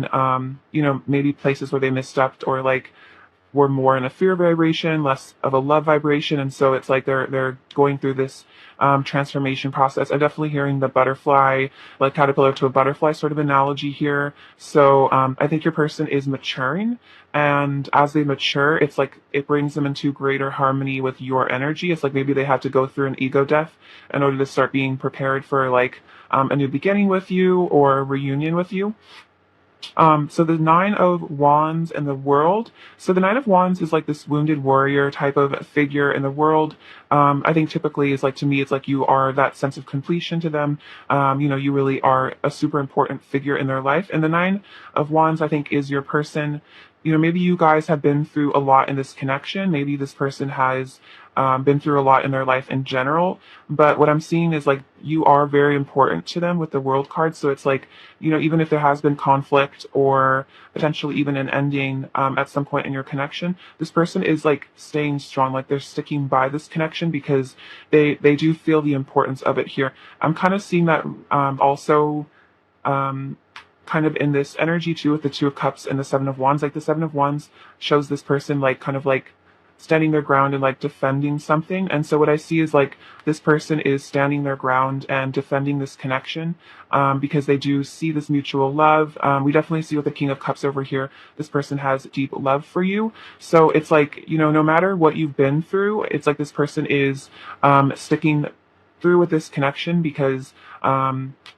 on, maybe places where they misstepped or like were more in a fear vibration, less of a love vibration, and so it's like they're going through this transformation process. I'm definitely hearing the butterfly, like caterpillar to a butterfly sort of analogy here. So I think your person is maturing, and as they mature, it's like it brings them into greater harmony with your energy. It's like maybe they had to go through an ego death in order to start being prepared for like a new beginning with you or a reunion with you. So the Nine of Wands and the World. So the Nine of Wands is like this wounded warrior type of figure in the world. I think typically is like, to me, it's like you are that sense of completion to them. You really are a super important figure in their life. And the Nine of Wands, I think, is your person. Maybe you guys have been through a lot in this connection. Maybe this person has been through a lot in their life in general. But what I'm seeing is like you are very important to them with the World card. So it's like, even if there has been conflict or potentially even an ending at some point in your connection, this person is like staying strong, like they're sticking by this connection because they do feel the importance of it here. I'm kind of seeing that also um, kind of in this energy too with the Two of Cups and the Seven of Wands. Like the Seven of Wands shows this person like kind of like standing their ground and like defending something. And so what I see is like this person is standing their ground and defending this connection because they do see this mutual love. We definitely see with the King of Cups over here, this person has deep love for you. So it's like, no matter what you've been through, it's like this person is sticking through with this connection because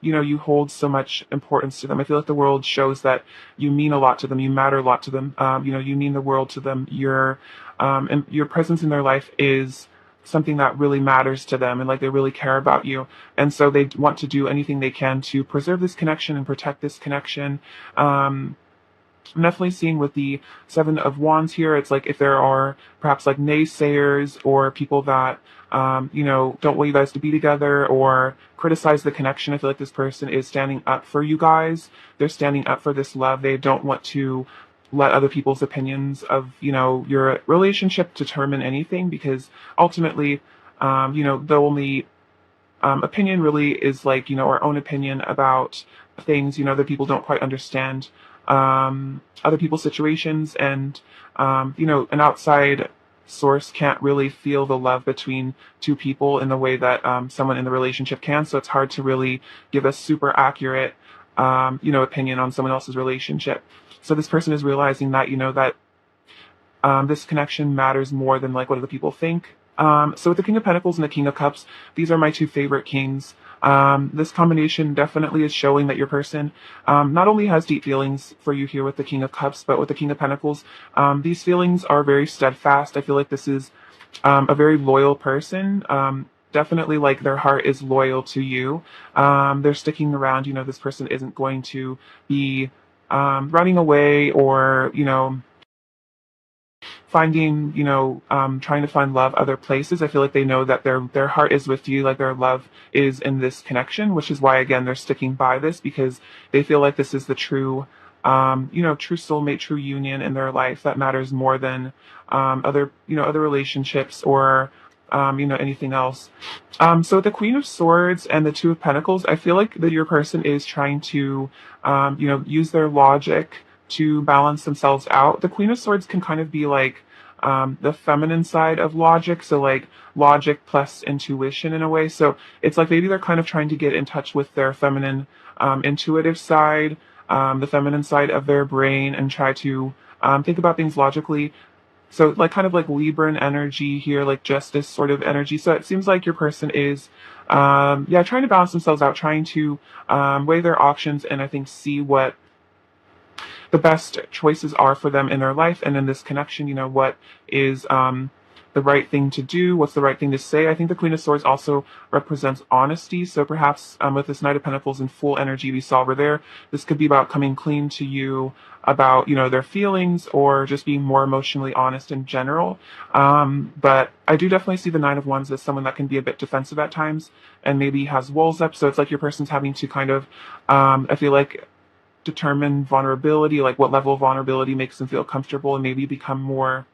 you hold so much importance to them. I feel like the world shows that you mean a lot to them, you matter a lot to them. You mean the world to them. And your presence in their life is something that really matters to them, and like they really care about you, and so they want to do anything they can to preserve this connection and protect this connection. I'm definitely seeing with the Seven of Wands here, it's like if there are perhaps like naysayers or people that, don't want you guys to be together or criticize the connection, I feel like this person is standing up for you guys. They're standing up for this love. They don't want to let other people's opinions of, your relationship determine anything because ultimately, the only opinion really is like, our own opinion about things, that people don't quite understand other people's situations, and an outside source can't really feel the love between two people in the way that someone in the relationship can. So it's hard to really give a super accurate opinion on someone else's relationship. So this person is realizing that that this connection matters more than like what other people think. So with the King of Pentacles and the King of Cups, these are my two favorite kings. This combination definitely is showing that your person not only has deep feelings for you here with the King of Cups, but with the King of Pentacles, these feelings are very steadfast. I feel like this is a very loyal person. Definitely like their heart is loyal to you. They're sticking around. This person isn't going to be running away or, finding, trying to find love other places. I feel like they know that their heart is with you, like their love is in this connection, which is why again they're sticking by this because they feel like this is the true, true soulmate, true union in their life that matters more than other relationships or anything else. So the Queen of Swords and the Two of Pentacles, I feel like that your person is trying to, use their logic to balance themselves out. The Queen of Swords can kind of be like the feminine side of logic, so like logic plus intuition in a way. So it's like maybe they're kind of trying to get in touch with their feminine intuitive side, the feminine side of their brain, and try to think about things logically. So like kind of like Libran energy here, like justice sort of energy. So it seems like your person is, trying to balance themselves out, trying to weigh their options, and I think see what the best choices are for them in their life and in this connection. What is the right thing to do, what's the right thing to say. I think the Queen of Swords also represents honesty, so perhaps with this Knight of Pentacles in full energy we saw over there, this could be about coming clean to you about their feelings or just being more emotionally honest in general. But I do definitely see the Nine of Wands as someone that can be a bit defensive at times and maybe has walls up, so it's like your person's having to kind of I feel like determine vulnerability, like what level of vulnerability makes them feel comfortable and maybe become more,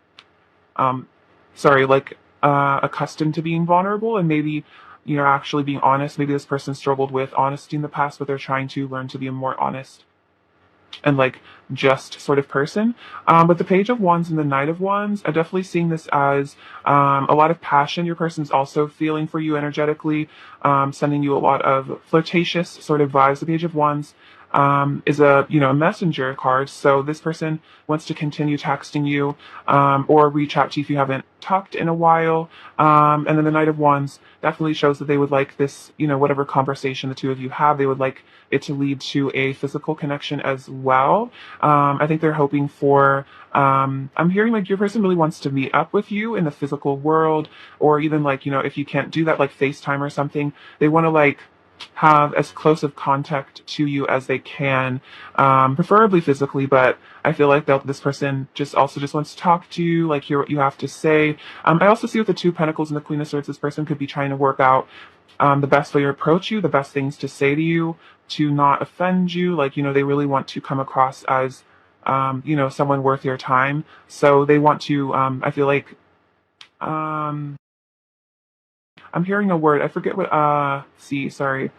accustomed to being vulnerable and maybe, actually being honest. Maybe this person struggled with honesty in the past, but they're trying to learn to be more honest. and like just sort of person. But the Page of Wands and the Knight of Wands, I'm definitely seeing this as a lot of passion. Your person's also feeling for you energetically, sending you a lot of flirtatious sort of vibes. The Page of Wands is a a messenger card, so this person wants to continue texting you or reach out to you if you haven't talked in a while. And then the Knight of Wands definitely shows that they would like this, whatever conversation the two of you have, they would like it to lead to a physical connection as well. I think they're hoping for, I'm hearing like your person really wants to meet up with you in the physical world, or even like, if you can't do that, like FaceTime or something, they want to like have as close of contact to you as they can, preferably physically, but I feel like this person just wants to talk to you, like hear what you have to say. I also see with the Two of Pentacles and the Queen of Swords, this person could be trying to work out the best way to approach you, the best things to say to you, to not offend you. Like, they really want to come across as, someone worth your time. So they want to, I feel like, um, I'm hearing a word. I forget what, sorry.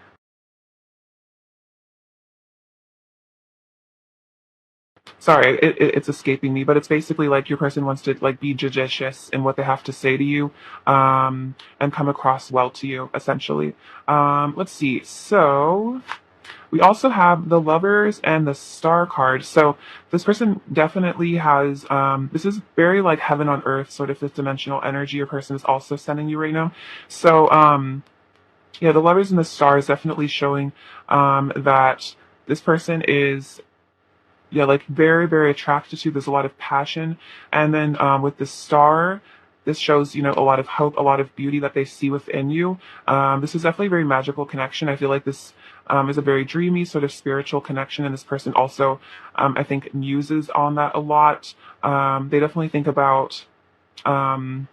Sorry, it's escaping me, but it's basically like your person wants to like be judicious in what they have to say to you, and come across well to you, essentially. Let's see. So we also have the Lovers and the Star card. So this person definitely has, this is very like heaven on earth, sort of fifth dimensional energy your person is also sending you right now. So, yeah, the Lovers and the Star is definitely showing, that this person is, yeah, like very, very attracted to. There's a lot of passion. And then with the Star, this shows, a lot of hope, a lot of beauty that they see within you. This is definitely a very magical connection. I feel like this is a very dreamy, sort of spiritual connection. And this person also, I think, muses on that a lot. They definitely think about, um,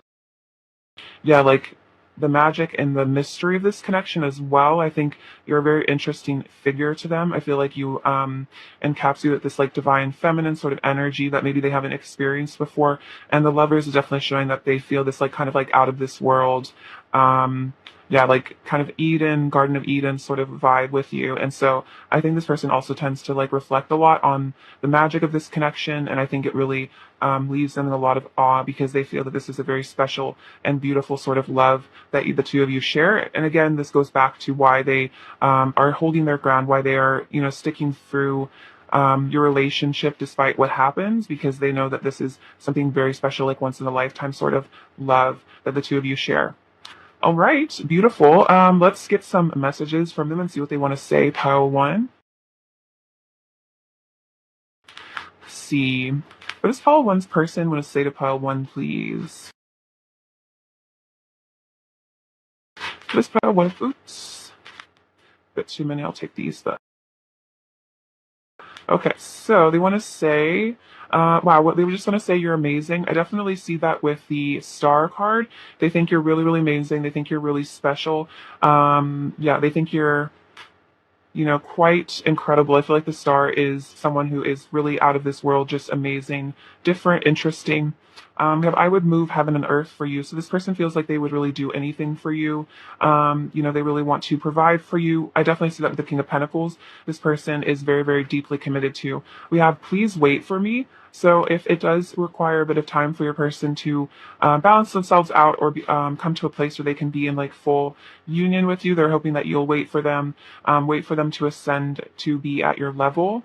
yeah, like the magic and the mystery of this connection as well. I think you're a very interesting figure to them. I feel like you encapsulate this like divine feminine sort of energy that maybe they haven't experienced before. And the Lovers is definitely showing that they feel this like kind of like out of this world, yeah, like kind of Eden, Garden of Eden sort of vibe with you. And so I think this person also tends to like reflect a lot on the magic of this connection. And I think it really leaves them in a lot of awe because they feel that this is a very special and beautiful sort of love that the two of you share. And again, this goes back to why they are holding their ground, why they are, sticking through your relationship despite what happens, because they know that this is something very special, like once in a lifetime sort of love that the two of you share. All right, beautiful. Let's get some messages from them and see what they want to say. Pile one. Let's see. What does pile one's person want to say to pile one, please? What does pile one? Oops. Bit too many. I'll take these. But okay, so they want to say, wow, what they just want to say you're amazing. I definitely see that with the Star card. They think you're really, really amazing. They think you're really special. Yeah, they think you're quite incredible. I feel like the Star is someone who is really out of this world, just amazing, different, interesting. I would move heaven and earth for you. So this person feels like they would really do anything for you. They really want to provide for you. I definitely see that with the King of Pentacles. This person is very, very deeply committed to. We have please wait for me. So if it does require a bit of time for your person to balance themselves out or come to a place where they can be in like full union with you, they're hoping that you'll wait for them to ascend to be at your level.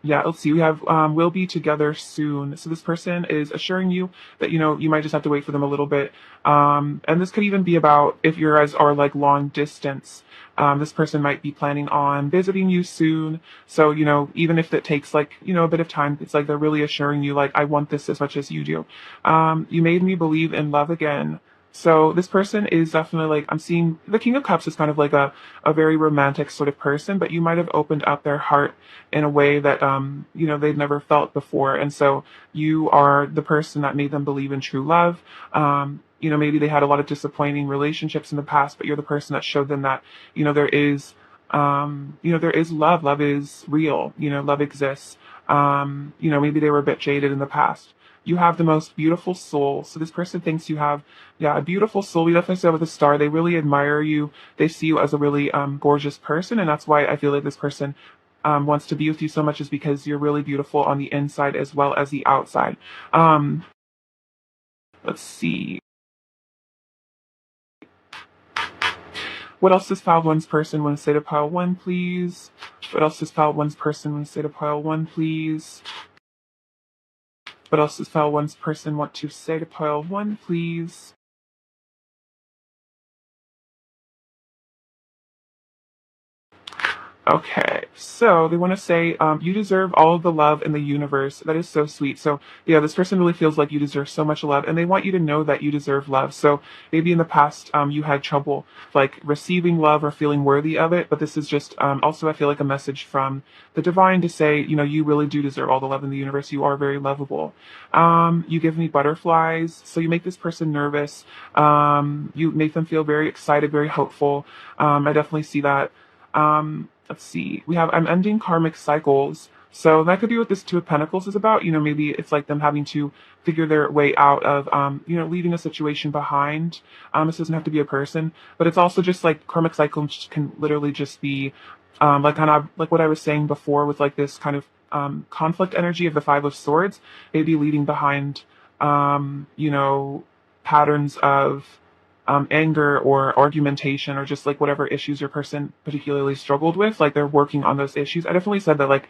Yeah, let's see. We have will be together soon. So this person is assuring you that you might just have to wait for them a little bit. And this could even be about if you guys are like long distance. This person might be planning on visiting you soon. So even if it takes like a bit of time, it's like they're really assuring you like I want this as much as you do. You made me believe in love again. So this person is definitely like, I'm seeing the King of Cups is kind of like a very romantic sort of person, but you might have opened up their heart in a way that, they've never felt before. And so you are the person that made them believe in true love. Maybe they had a lot of disappointing relationships in the past, but you're the person that showed them that, there is, there is love. Love is real. Love exists. Maybe they were a bit jaded in the past. you have the most beautiful soul. So this person thinks you have, yeah, a beautiful soul. We definitely said with a star, they really admire you. They see you as a really gorgeous person, and that's why I feel like this person wants to be with you so much, is because you're really beautiful on the inside as well as the outside. Um, let's see. What else does pile one's person want to say to pile one, please? What else does pile one's person want to say to pile one, please? What else does pile one's person want to say to pile one, please? Okay, so they want to say, you deserve all of the love in the universe. That is so sweet. So, yeah, this person really feels like you deserve so much love, and they want you to know that you deserve love. So, maybe in the past, you had trouble, like, receiving love or feeling worthy of it, but this is just, also, I feel like a message from the divine to say, you really do deserve all the love in the universe. You are very lovable. You give me butterflies, so you make this person nervous. You make them feel very excited, very hopeful. I definitely see that. Let's see. I'm ending karmic cycles. So that could be what this Two of Pentacles is about. Maybe it's like them having to figure their way out of, leaving a situation behind. This doesn't have to be a person, but it's also just like karmic cycles can literally just be, like kind of like what I was saying before with like this kind of, conflict energy of the Five of Swords, maybe leaving behind, patterns of anger or argumentation or just like whatever issues your person particularly struggled with, like they're working on those issues. I definitely said that, like,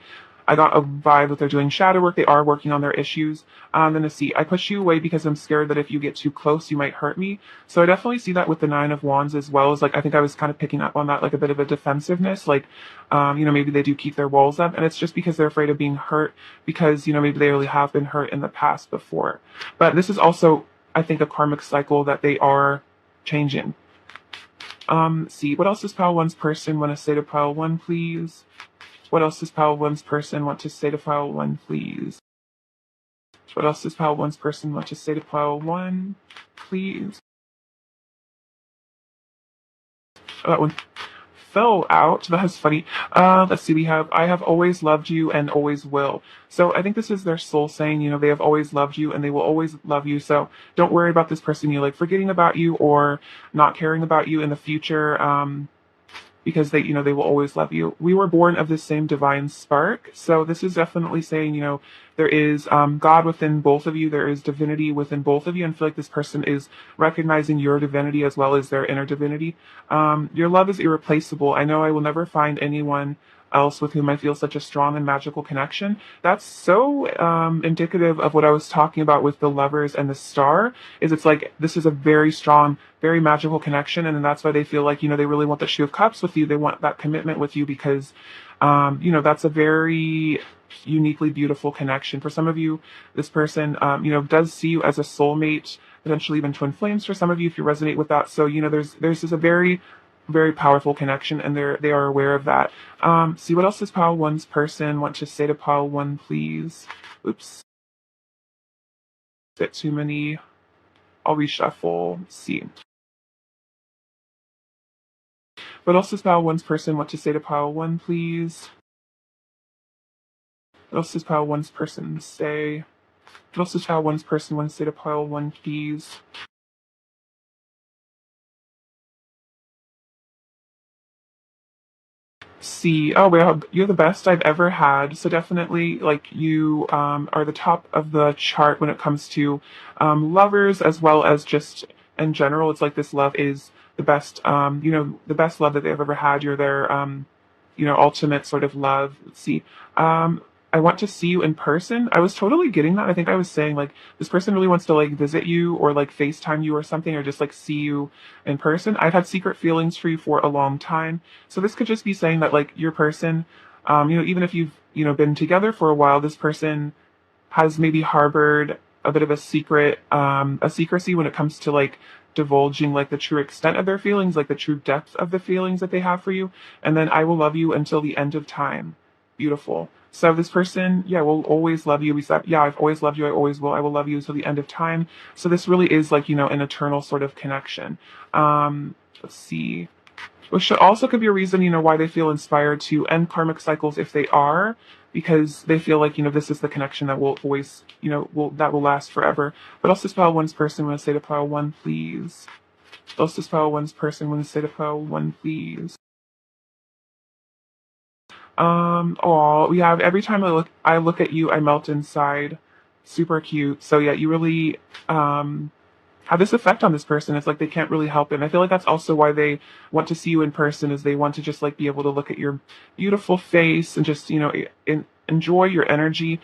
I got a vibe that they're doing shadow work. They are working on their issues. Then to see, I push you away because I'm scared that if you get too close, you might hurt me. So I definitely see that with the Nine of Wands as well. As like, I think I was kind of picking up on that, like a bit of a defensiveness, like, maybe they do keep their walls up, and it's just because they're afraid of being hurt because, maybe they really have been hurt in the past before. But this is also, I think, a karmic cycle that they are changing. See, what else does pile one's person want to say to pile one, please? What else does pile one's person want to say to pile one, please? What else does pile one's person want to say to pile one, please? Oh, that one fell out. That's funny. Let's see. I have always loved you and always will. So I think this is their soul saying, they have always loved you and they will always love you. So don't worry about this person, like forgetting about you or not caring about you in the future. Because they will always love you. We were born of the same divine spark. So this is definitely saying, there is God within both of you. There is divinity within both of you. And I feel like this person is recognizing your divinity as well as their inner divinity. Your love is irreplaceable. I know I will never find anyone else with whom I feel such a strong and magical connection. That's so indicative of what I was talking about with the lovers and the star, is it's like this is a very strong, very magical connection, and then that's why they feel like, they really want the Shoe of Cups with you. They want that commitment with you because, that's a very uniquely beautiful connection. For some of you, this person, does see you as a soulmate, potentially even twin flames for some of you if you resonate with that. So, there's just a very very powerful connection, and they are aware of that. See, what else does pile one's person want to say to pile one, please? Oops, bit too many. I'll reshuffle. Let's see. What else does pile one's person want to say to pile one, please? What else does pile one's person say? What else does pile one's person want to say to pile one, please? See, oh wow, you're the best I've ever had. So definitely, like, you are the top of the chart when it comes to lovers, as well as just in general. It's like this love is the best, the best love that they've ever had. You're their ultimate sort of love. Let's see. I want to see you in person. I was totally getting that. I think I was saying, like, this person really wants to like visit you or like FaceTime you or something, or just like see you in person. I've had secret feelings for you for a long time. So this could just be saying that, like, your person, even if you've, been together for a while, this person has maybe harbored a bit of a secret, a secrecy when it comes to like divulging like the true extent of their feelings, like the true depth of the feelings that they have for you. And then I will love you until the end of time. Beautiful. So this person, yeah, will always love you. We said, yeah, I've always loved you. I always will. I will love you until the end of time. So this really is like, an eternal sort of connection. Let's see. Which also could be a reason, why they feel inspired to end karmic cycles if they are, because they feel like, this is the connection that will always, that will last forever. But also pile one's person when I say to pile one, please. Also pile one's person when I say to pile one, please. Oh, we have every time I look at you, I melt inside. Super cute. So yeah, you really, have this effect on this person. It's like they can't really help it. And I feel like that's also why they want to see you in person, is they want to just like be able to look at your beautiful face and just, enjoy your energy.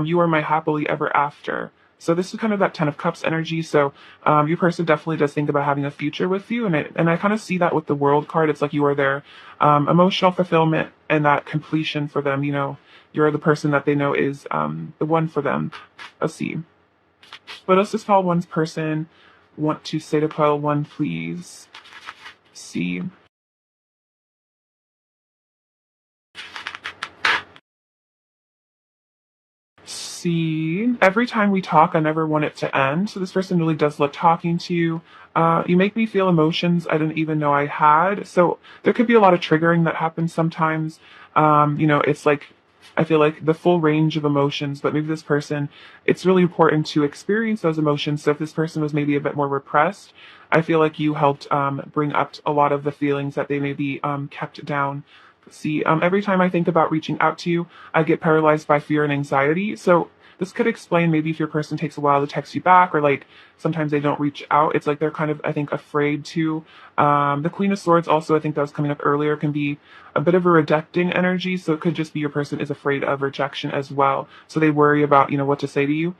You are my happily ever after. So this is kind of that Ten of Cups energy. So your person definitely does think about having a future with you, and I kind of see that with the World card. It's like you are their emotional fulfillment and that completion for them. You're the person that they know is the one for them. Let's see. What else does pile one's person want to say to pile one, please? See. See. Every time we talk, I never want it to end. So this person really does love talking to you. You make me feel emotions I didn't even know I had. So there could be a lot of triggering that happens sometimes. It's like I feel like the full range of emotions, but maybe this person, it's really important to experience those emotions. So if this person was maybe a bit more repressed, I feel like you helped bring up a lot of the feelings that they maybe kept down. See, every time I think about reaching out to you, I get paralyzed by fear and anxiety. So this could explain maybe if your person takes a while to text you back, or like sometimes they don't reach out. It's like they're kind of, I think, afraid to. The Queen of Swords also, I think that was coming up earlier, can be a bit of a rejecting energy. So it could just be your person is afraid of rejection as well. So they worry about, what to say to you.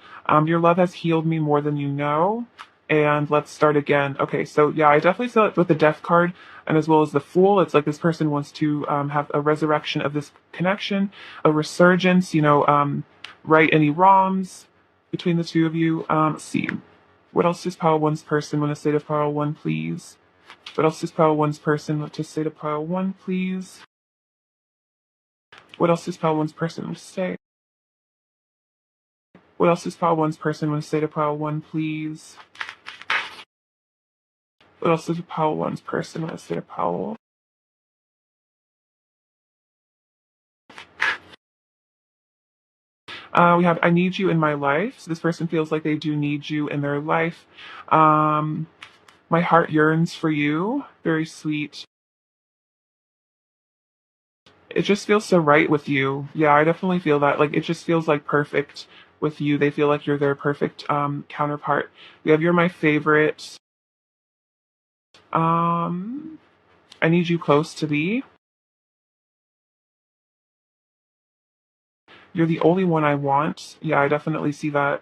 Your love has healed me more than you know. And let's start again. Okay, so yeah, I definitely saw it with the Death card and as well as the Fool. It's like this person wants to have a resurrection of this connection, a resurgence, right any wrongs between the two of you. Let's see. What else does pile one's person want to say to pile one, please? What else does pile one's person want to say to pile one, please? What else does pile one's person want to say? What else does pile one's person want to say to pile one, please? What else does pile one's person want to say to pile? We have I need you in my life. So this person feels like they do need you in their life. Um, my heart yearns for you. Very sweet. It just feels so right with you. Yeah, I definitely feel that. Like it just feels like perfect with you. They feel like you're their perfect counterpart. We have you're my favorite. Um, I need you close to me. You're the only one I want. Yeah, I definitely see that.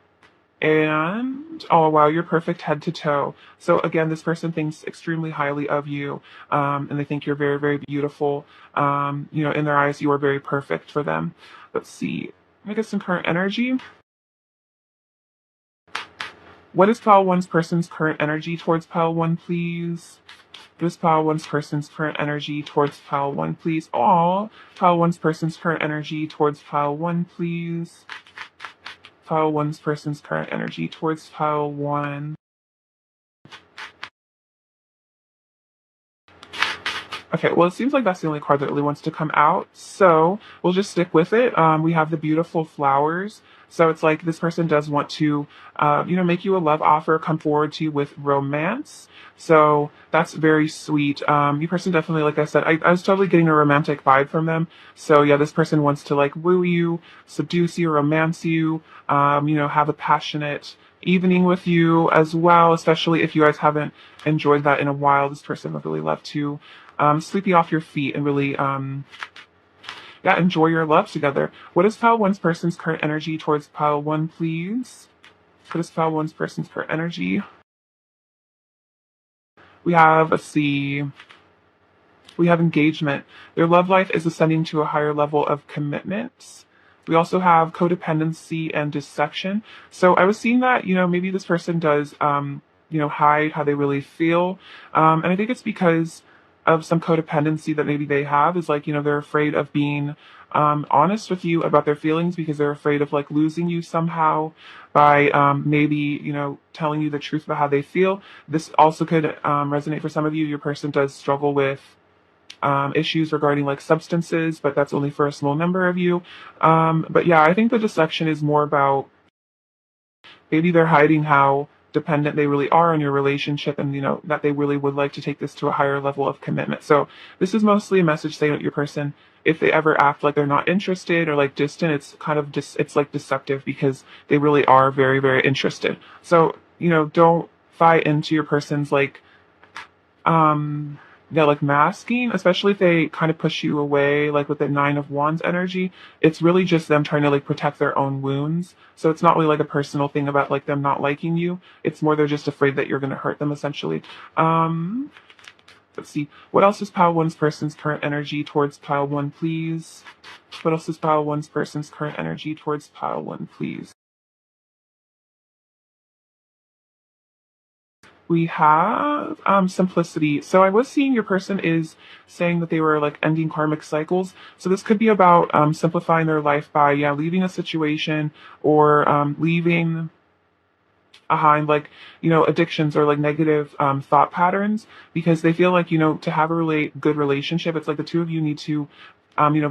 And oh wow, you're perfect head to toe. So again, this person thinks extremely highly of you, and they think you're very, very beautiful. In their eyes, you are very perfect for them. Let's see. Let me get some current energy. What is pile one's person's current energy towards pile one, please? What is pile one's person's current energy towards pile one, please? Oh, pile one's person's current energy towards pile one, please. Pile one's person's current energy towards pile one. Okay, well, it seems like that's the only card that really wants to come out, so we'll just stick with it. We have the beautiful flowers, so it's like this person does want to, make you a love offer, come forward to you with romance. So that's very sweet. Your person definitely, like I said, I was totally getting a romantic vibe from them. So yeah, this person wants to like woo you, seduce you, romance you, have a passionate evening with you as well, especially if you guys haven't enjoyed that in a while. This person would really love to sweep you off your feet and really, yeah, enjoy your love together. What is pile one's person's current energy towards pile one, please? What is pile one's person's current energy? We have, let's see, we have engagement. Their love life is ascending to a higher level of commitment. We also have codependency and deception. So I was seeing that, maybe this person does, hide how they really feel. And I think it's because of some codependency that maybe they have is like, they're afraid of being honest with you about their feelings because they're afraid of like losing you somehow by maybe, telling you the truth about how they feel. This also could resonate for some of you. Your person does struggle with issues regarding like substances, but that's only for a small number of you. But yeah, I think the dissection is more about maybe they're hiding how dependent they really are on your relationship, and that they really would like to take this to a higher level of commitment. So this is mostly a message saying that your person, if they ever act like they're not interested or like distant, it's kind of it's like deceptive, because they really are very, very interested. So don't buy into your person's like yeah, like masking, especially if they kind of push you away, like with the Nine of Wands energy. It's really just them trying to like protect their own wounds. So it's not really like a personal thing about like them not liking you. It's more they're just afraid that you're going to hurt them, essentially. Um, let's see. What else is pile one's person's current energy towards pile one, please? What else is pile one's person's current energy towards pile one, please? We have simplicity. So I was seeing your person is saying that they were like ending karmic cycles. So this could be about simplifying their life by leaving a situation, or leaving behind like addictions or like negative thought patterns, because they feel like to have a really good relationship, it's like the two of you need to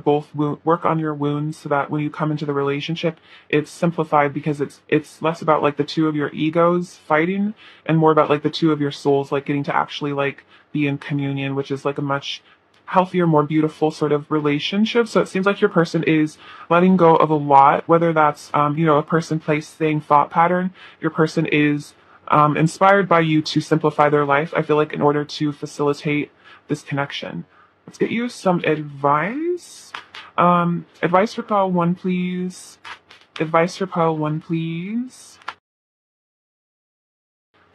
both work on your wounds, so that when you come into the relationship, it's simplified, because it's less about like the two of your egos fighting, and more about like the two of your souls like getting to actually like be in communion, which is like a much healthier, more beautiful sort of relationship. So it seems like your person is letting go of a lot, whether that's a person, place, thing, thought pattern. Your person is inspired by you to simplify their life, I feel like, in order to facilitate this connection. Let's get you some advice. Advice for pile one, please. Advice for pile one, please.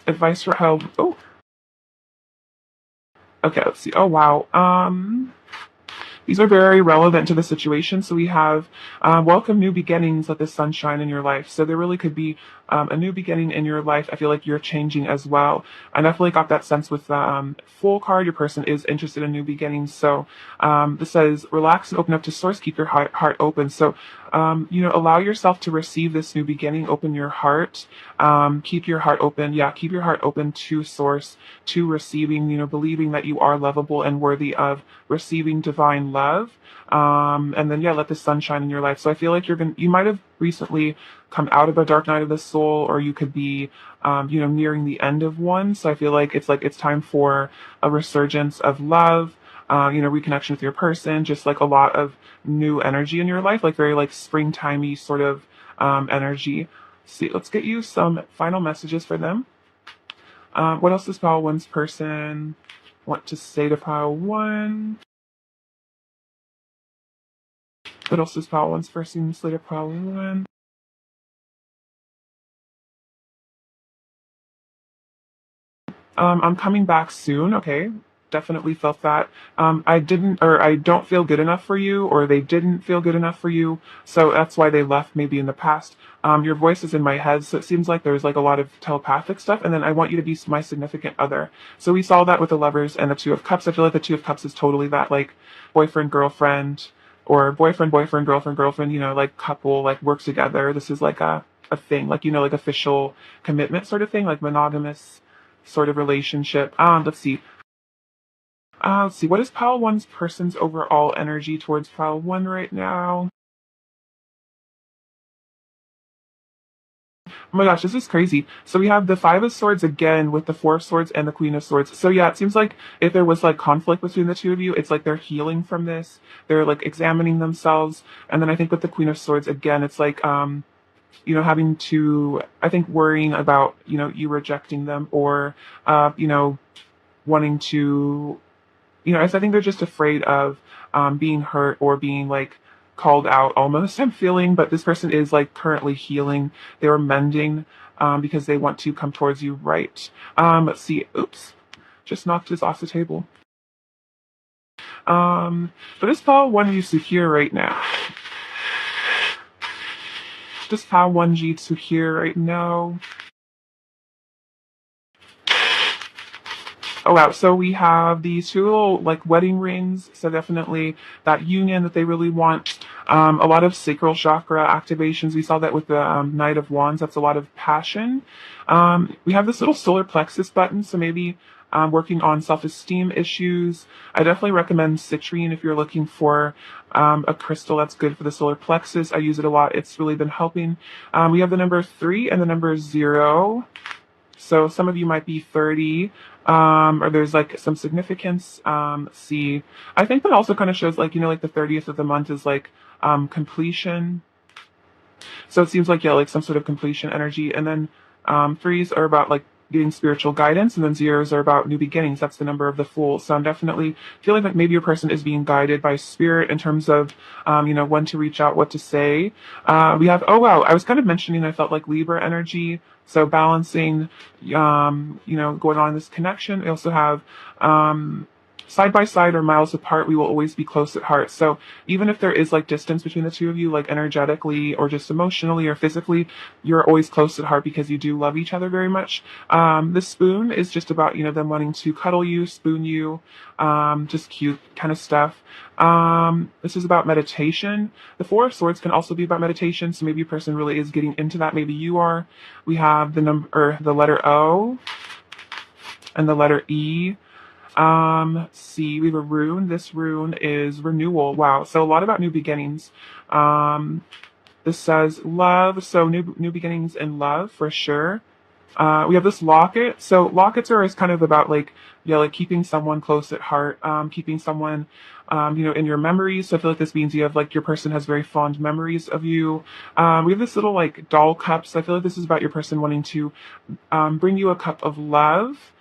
Advice for pile. Oh, okay. Let's see. Oh, wow. These are very relevant to the situation. So we have welcome new beginnings, let the sunshine in your life. So there really could be a new beginning in your life. I feel like you're changing as well. I definitely got that sense with the full card. Your person is interested in new beginnings. So this says relax and open up to source. Keep your heart open. So allow yourself to receive this new beginning. Open your heart. Keep your heart open. Yeah, keep your heart open to source, to receiving. Believing that you are lovable and worthy of receiving divine love. And then let the sun shine in your life. So I feel like you might have recently come out of a dark night of the soul, or you could be nearing the end of one. So I feel like it's time for a resurgence of love, reconnection with your person, just like a lot of new energy in your life, like very like springtimey sort of energy. See, let's get you some final messages for them. What else does pile one's person want to say to pile one? What else does pile one's person say to pile one? I'm coming back soon. Okay. Definitely felt that. I didn't, or I don't feel good enough for you, or they didn't feel good enough for you. So that's why they left maybe in the past. Your voice is in my head. So it seems like there's like a lot of telepathic stuff. And then I want you to be my significant other. So we saw that with the Lovers and the Two of Cups. I feel like the Two of Cups is totally that like boyfriend, girlfriend, or boyfriend, boyfriend, girlfriend, girlfriend, like couple, like work together. This is like a thing, like, like official commitment sort of thing, like monogamous sort of relationship. Let's see. What is pile one's person's overall energy towards pile one right now? Oh my gosh, this is crazy. So we have the Five of Swords again with the Four of Swords and the Queen of Swords. So yeah, it seems like if there was like conflict between the two of you, it's like they're healing from this. They're like examining themselves. And then I think with the Queen of Swords again, it's like having to, I think, worrying about, you rejecting them, or wanting to, I think they're just afraid of being hurt or being like called out almost, I'm feeling. But this person is like currently healing. They are mending because they want to come towards you, right? Let's see. Oops. Just knocked this off the table. But is Paul one you to hear right now? Does Paul one G to hear right now? Oh wow, so we have these two little like wedding rings, so definitely that union that they really want. A lot of sacral chakra activations. We saw that with the Knight of Wands. That's a lot of passion. We have this little solar plexus button, so maybe working on self-esteem issues. I definitely recommend citrine if you're looking for a crystal that's good for the solar plexus. I use it a lot. It's really been helping. We have the number 3 and the number 0. So some of you might be 30, or there's like some significance. See, I think that also kind of shows like, like the 30th of the month is like completion. So it seems like, yeah, like some sort of completion energy. And then threes are about like getting spiritual guidance, and then zeros are about new beginnings. That's the number of the Fool. So I'm definitely feeling like maybe your person is being guided by spirit in terms of, when to reach out, what to say. We have, oh wow, I was kind of mentioning I felt like Libra energy. So balancing, going on this connection. We also have, side by side or miles apart, we will always be close at heart. So even if there is like distance between the two of you, like energetically or just emotionally or physically, you're always close at heart because you do love each other very much. The spoon is just about, them wanting to cuddle you, spoon you, just cute kind of stuff. This is about meditation. The Four of Swords can also be about meditation. So maybe a person really is getting into that. Maybe you are. We have the letter O and the letter E. See, we have a rune. This rune is renewal. Wow. So a lot about new beginnings. This says love. So new beginnings in love for sure. We have this locket. So lockets are always kind of about like, like keeping someone close at heart, keeping someone, in your memories. So I feel like this means you have like your person has very fond memories of you. We have this little like doll cup. So I feel like this is about your person wanting to, bring you a cup of love.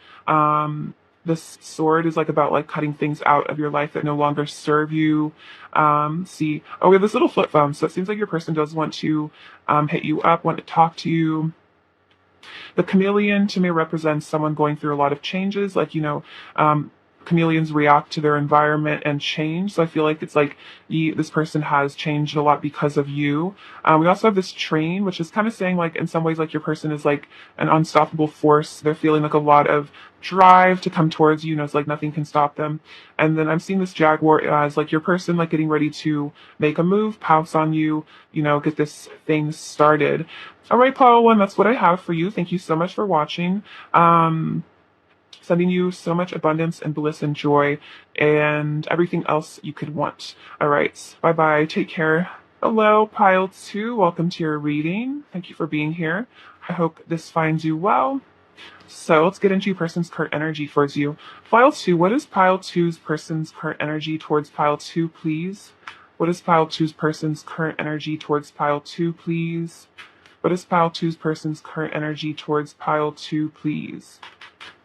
This sword is like about like cutting things out of your life that no longer serve you. See, we have this little flip phone. So it seems like your person does want to hit you up, want to talk to you. The chameleon to me represents someone going through a lot of changes, like, chameleons react to their environment and change. So I feel like it's like this person has changed a lot because of you. We also have this train, which is kind of saying like in some ways like your person is like an unstoppable force. They're feeling like a lot of drive to come towards you. It's like nothing can stop them. And then I'm seeing this jaguar as like your person like getting ready to make a move, pounce on you, get this thing started. All right, Paul, one, that's what I have for you. Thank you so much for watching. Sending you so much abundance and bliss and joy and everything else you could want. All right. Bye-bye. Take care. Hello, Pile 2. Welcome to your reading. Thank you for being here. I hope this finds you well. So let's get into your person's current energy towards you. Pile 2, what is Pile 2's person's current energy towards Pile 2, please? What is Pile 2's person's current energy towards Pile 2, please? What is Pile 2's person's current energy towards Pile 2, please?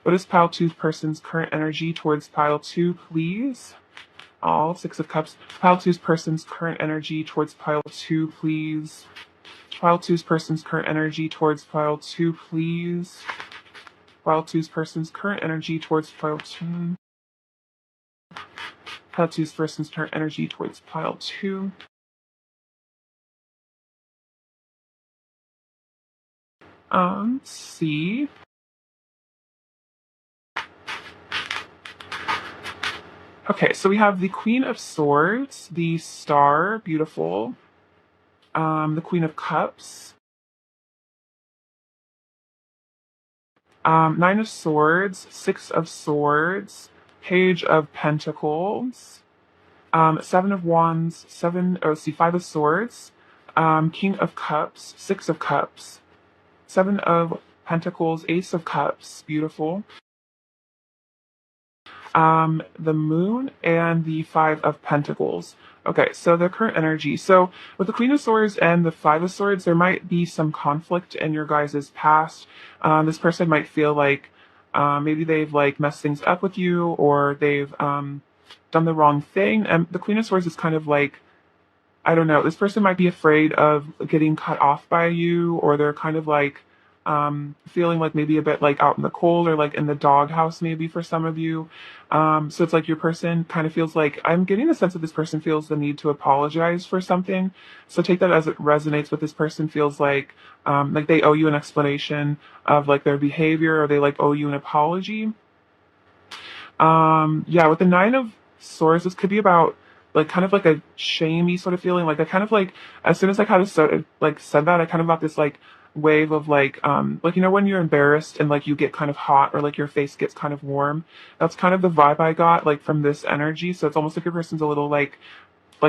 What is Pile 2's person's current energy towards Pile 2, please? All 6 of Cups. Pile 2's person's current energy towards Pile 2, please. Pile 2's person's current energy towards Pile 2, please. Pile 2's person's current energy towards Pile 2. Pile 2's person's current energy towards Pile 2. See. Okay, so we have the Queen of Swords, the Star, beautiful. The Queen of Cups. 9 of Swords, 6 of Swords, Page of Pentacles, 7 of Wands, 5 of Swords, King of Cups, 6 of Cups, 7 of Pentacles, Ace of Cups, beautiful. The Moon and the 5 of Pentacles. Okay, so the current energy. So with the Queen of Swords and the 5 of Swords, there might be some conflict in your guys' past. This person might feel like maybe they've like messed things up with you, or they've done the wrong thing. And the Queen of Swords is kind of like, I don't know, this person might be afraid of getting cut off by you, or they're kind of like feeling like maybe a bit like out in the cold or like in the doghouse maybe for some of you. So it's like your person kind of feels like, I'm getting the sense that this person feels the need to apologize for something. So take that as it resonates with this person feels like they owe you an explanation of like their behavior, or they like owe you an apology. Yeah, with the 9 of Swords, this could be about like kind of like a shamey sort of feeling. Like I kind of like, as soon as I kind of said that, I kind of got this like wave of like, when you're embarrassed and like you get kind of hot or like your face gets kind of warm. That's kind of the vibe I got like from this energy. So it's almost like your person's a little like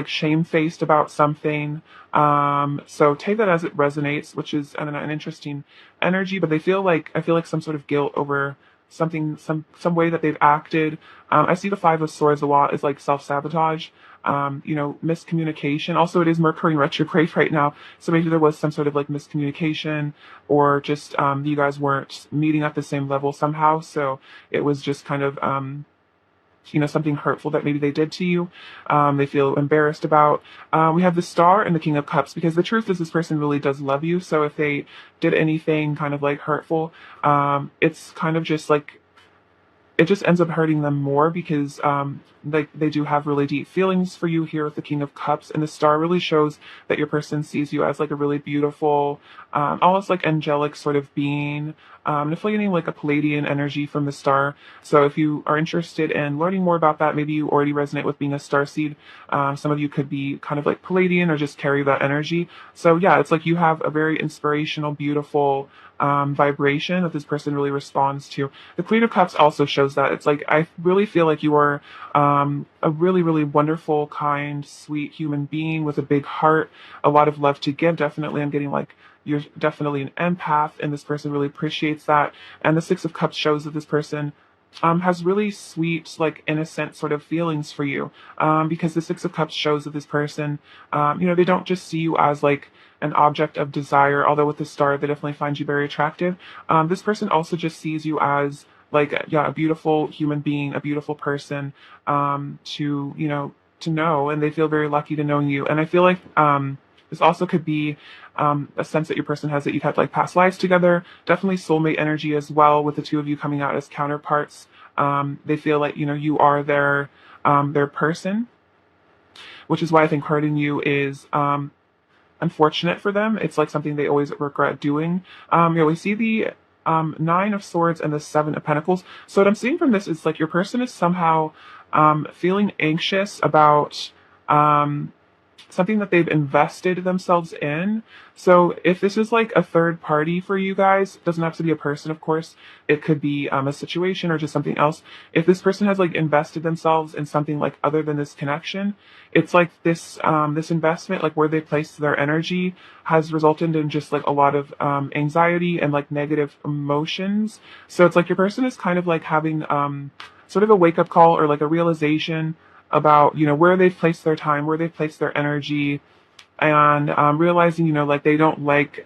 shamefaced about something. So take that as it resonates, which is, I don't know, an interesting energy, but they feel like, I feel like some sort of guilt over something, some way that they've acted. I see the Five of Swords a lot as like self-sabotage, miscommunication. Also, it is Mercury in retrograde right now. So maybe there was some sort of like miscommunication or just, you guys weren't meeting at the same level somehow. So it was just kind of, something hurtful that maybe they did to you, they feel embarrassed about. We have the Star and the King of Cups, because the truth is this person really does love you. So if they did anything kind of like hurtful, it's kind of just like, it just ends up hurting them more because like they do have really deep feelings for you here with the King of Cups, and the Star really shows that your person sees you as like a really beautiful, almost like angelic sort of being. Definitely getting like a Palladian energy from the Star. So if you are interested in learning more about that, maybe you already resonate with being a star seed. Some of you could be kind of like Palladian or just carry that energy. So yeah, it's like you have a very inspirational, beautiful vibration that this person really responds to. The Queen of Cups also shows that. It's like, I really feel like you are a really, really wonderful, kind, sweet human being with a big heart, a lot of love to give. Definitely, I'm getting like, you're definitely an empath, and this person really appreciates that. And the Six of Cups shows that this person has really sweet, like innocent sort of feelings for you. Because the Six of Cups shows that this person, they don't just see you as like an object of desire, although with the Star, they definitely find you very attractive. This person also just sees you as like, yeah, a beautiful human being, a beautiful person, to know, and they feel very lucky to know you. And I feel like, this also could be a sense that your person has that you've had like past lives together. Definitely soulmate energy as well, with the two of you coming out as counterparts. They feel like you are their person, which is why I think hurting you is unfortunate for them. It's like something they always regret doing. We see the Nine of Swords and the Seven of Pentacles. So what I'm seeing from this is like your person is somehow feeling anxious about something that they've invested themselves in. So if this is like a third party for you guys, it doesn't have to be a person, of course. It could be a situation or just something else. If this person has like invested themselves in something like other than this connection, it's like this investment, like where they place their energy, has resulted in just like a lot of anxiety and like negative emotions. So it's like your person is kind of like having sort of a wake up call or like a realization about where they've placed their time, where they've placed their energy, and realizing like they don't like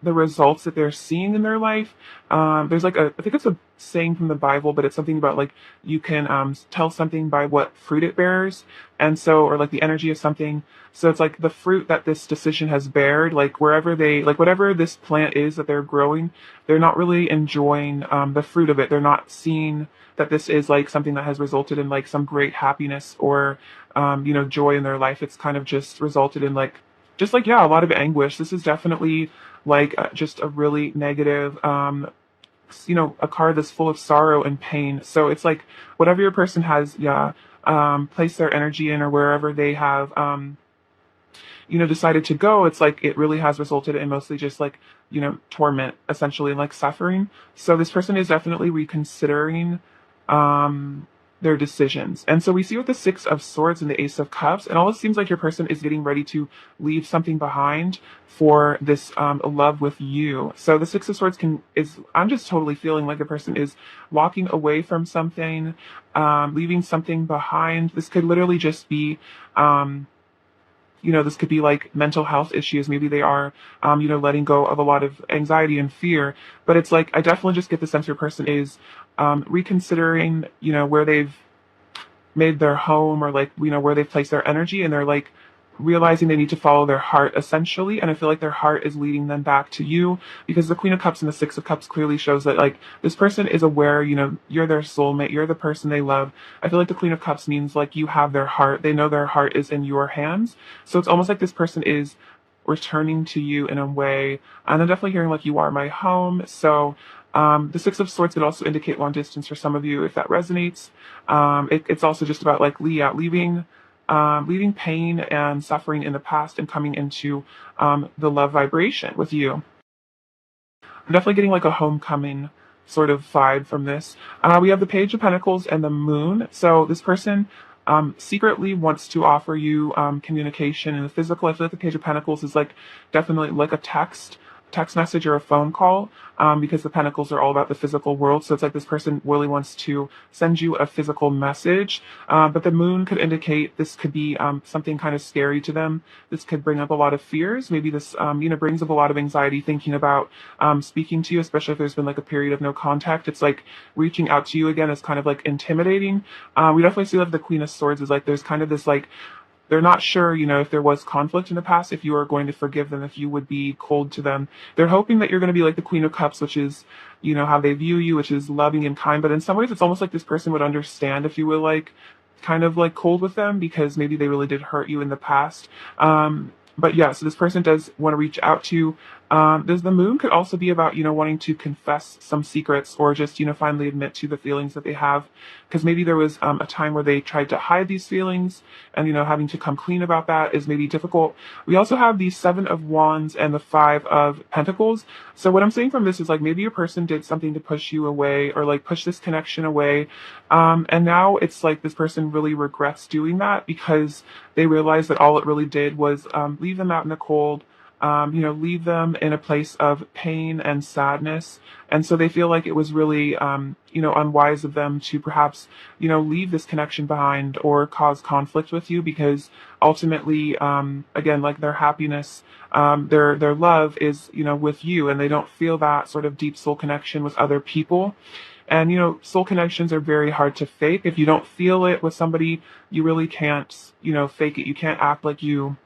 the results that they're seeing in their life. There's like I think it's a saying from the Bible, but it's something about like you can tell something by what fruit it bears, and so, or like the energy of something. So it's like the fruit that this decision has bared, like wherever they, like whatever this plant is that they're growing, they're not really enjoying the fruit of it. They're not seeing that this is like something that has resulted in like some great happiness or joy in their life. It's kind of just resulted in like, just like, yeah, a lot of anguish. This is definitely like just a really negative, a card that's full of sorrow and pain. So it's like whatever your person has, yeah, placed their energy in, or wherever they have, decided to go, it's like it really has resulted in mostly just like, torment, essentially, like suffering. So this person is definitely reconsidering their decisions. And so we see with the Six of Swords and the Ace of Cups, and all it seems like your person is getting ready to leave something behind for this love with you. So the Six of Swords I'm just totally feeling like the person is walking away from something, leaving something behind. This could literally just be this could be like mental health issues. Maybe they are, letting go of a lot of anxiety and fear. But it's like, I definitely just get the sense your person is reconsidering, where they've made their home, or like, where they've placed their energy, and they're like realizing they need to follow their heart, essentially. And I feel like their heart is leading them back to you, because the Queen of Cups and the Six of Cups clearly shows that like this person is aware, you're their soulmate, you're the person they love. I feel like the Queen of Cups means like you have their heart. They know their heart is in your hands. So it's almost like this person is returning to you in a way. And I'm definitely hearing like you are my home. So the Six of Swords could also indicate long distance for some of you, if that resonates. It's also just about like leaving pain and suffering in the past and coming into the love vibration with you. I'm definitely getting like a homecoming sort of vibe from this. We have the Page of Pentacles and the Moon. So this person secretly wants to offer you communication in the physical. I feel like the Page of Pentacles is like definitely like a text message or a phone call, because the pentacles are all about the physical world. So it's like this person really wants to send you a physical message. But the moon could indicate this could be something kind of scary to them. This could bring up a lot of fears. Maybe this, brings up a lot of anxiety thinking about speaking to you, especially if there's been like a period of no contact. It's like reaching out to you again is kind of like intimidating. We definitely see like the Queen of Swords is like there's kind of this like they're not sure, if there was conflict in the past, if you are going to forgive them, if you would be cold to them. They're hoping that you're going to be like the Queen of Cups, which is, how they view you, which is loving and kind. But in some ways, it's almost like this person would understand if you were like kind of like cold with them because maybe they really did hurt you in the past. But yeah, so this person does want to reach out to you. Does the moon could also be about, wanting to confess some secrets or just, finally admit to the feelings that they have. Because maybe there was a time where they tried to hide these feelings and, having to come clean about that is maybe difficult. We also have the Seven of Wands and the Five of Pentacles. So what I'm saying from this is like maybe your person did something to push you away or like push this connection away. And now it's like this person really regrets doing that because they realize that all it really did was leave them out in the cold, leave them in a place of pain and sadness. And so they feel like it was really, unwise of them to perhaps, leave this connection behind or cause conflict with you because ultimately, again, like their happiness, their love is, with you and they don't feel that sort of deep soul connection with other people. And, soul connections are very hard to fake. If you don't feel it with somebody, you really can't, fake it. You can't act like you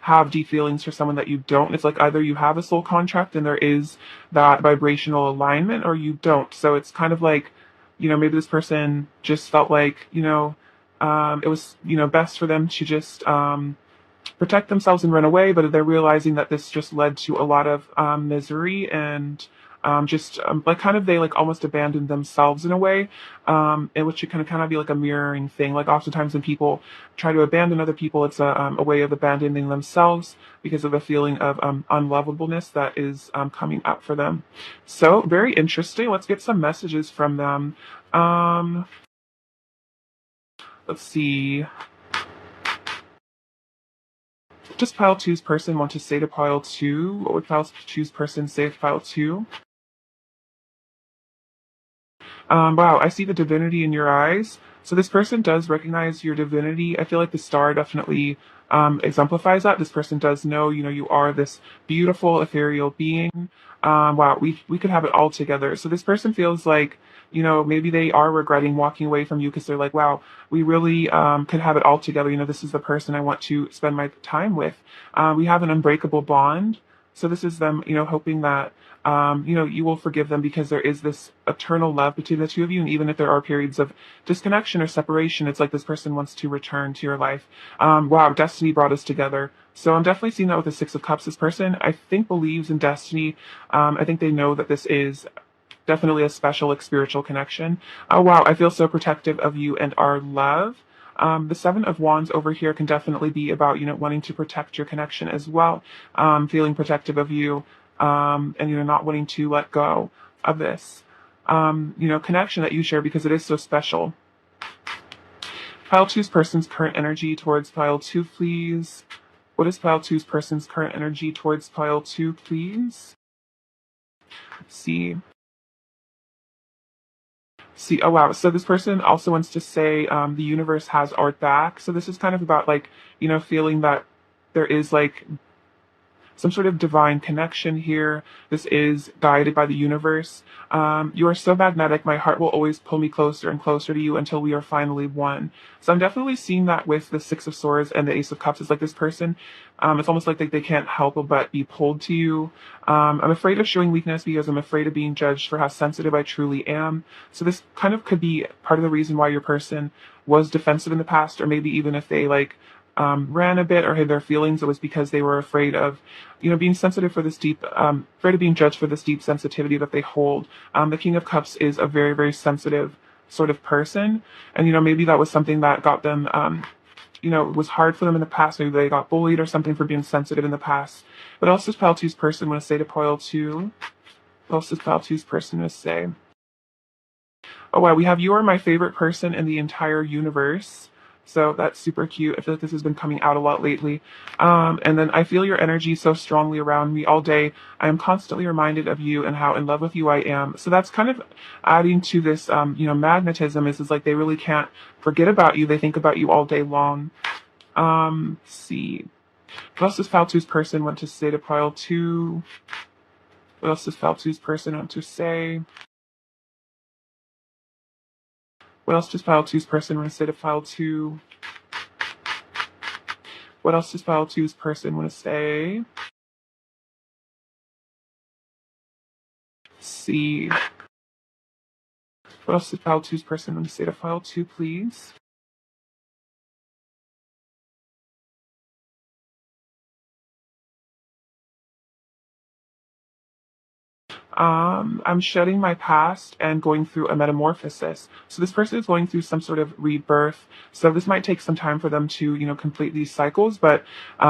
have deep feelings for someone that you don't. It's like either you have a soul contract and there is that vibrational alignment or you don't. So it's kind of like, maybe this person just felt like, it was, best for them to just protect themselves and run away, but they're realizing that this just led to a lot of misery and like kind of they like almost abandoned themselves in a way, in which it can kind of be like a mirroring thing. Like oftentimes when people try to abandon other people, it's a way of abandoning themselves because of a feeling of unlovableness that is coming up for them. So very interesting. Let's get some messages from them. Let's see. What does pile two's person want to say to pile two? What would pile two's person say to pile two? Wow, I see the divinity in your eyes. So this person does recognize your divinity. I feel like the star definitely exemplifies that. This person does know, you are this beautiful, ethereal being. Wow, we could have it all together. So this person feels like, maybe they are regretting walking away from you because they're like, wow, we really could have it all together. This is the person I want to spend my time with. We have an unbreakable bond. So this is them, hoping that you will forgive them because there is this eternal love between the two of you. And even if there are periods of disconnection or separation, it's like this person wants to return to your life. Wow, destiny brought us together. So I'm definitely seeing that with the Six of Cups. This person, I think, believes in destiny. I think they know that this is definitely a special, like, spiritual connection. Oh, wow, I feel so protective of you and our love. The Seven of Wands over here can definitely be about, wanting to protect your connection as well, feeling protective of you, and, not wanting to let go of this, connection that you share because it is so special. Pile two's person's current energy towards pile two, please. What is pile two's person's current energy towards pile two, please? Let's see. Oh wow. So this person also wants to say the universe has our back. So this is kind of about like, feeling that there is like some sort of divine connection here. This is guided by the universe. You are so magnetic. My heart will always pull me closer and closer to you until we are finally one. So I'm definitely seeing that with the Six of Swords and the Ace of Cups. It's like this person, it's almost like they can't help but be pulled to you. I'm afraid of showing weakness because I'm afraid of being judged for how sensitive I truly am. So this kind of could be part of the reason why your person was defensive in the past, or maybe even if they like ran a bit or hid their feelings, it was because they were afraid of, being sensitive for this deep, afraid of being judged for this deep sensitivity that they hold. The King of Cups is a very, very sensitive sort of person. And, maybe that was something that got them, was hard for them in the past. Maybe they got bullied or something for being sensitive in the past. What else does pile two's person want to say to pile two? What else does pile two's person want to say? Oh wow, we have you are my favorite person in the entire universe. So that's super cute. I feel like this has been coming out a lot lately. And then I feel your energy so strongly around me all day. I am constantly reminded of you and how in love with you I am. So that's kind of adding to this, magnetism is like they really can't forget about you. They think about you all day long. Let's see. What else does Pile Two's person want to say to Pile Two? What else does Pile Two's person want to say? What else does Pile Two's person want to say to Pile Two? What else does Pile Two's person want to say? Let's see. What else does Pile Two's person want to say to Pile Two, please? I'm shedding my past and going through a metamorphosis. So this person is going through some sort of rebirth. So this might take some time for them to, complete these cycles, but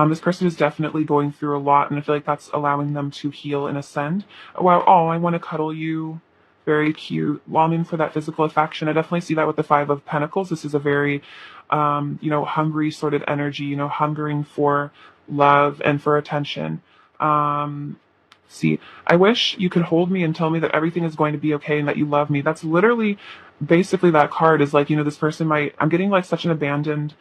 this person is definitely going through a lot, and I feel like that's allowing them to heal and ascend. Well, oh, I want to cuddle you. Very cute. Longing for that physical affection. I definitely see that with the Five of Pentacles. This is a very, hungry sort of energy, hungering for love and for attention. See, I wish you could hold me and tell me that everything is going to be okay and that you love me. That's literally basically that card is like, this person might, I'm getting like such an abandoned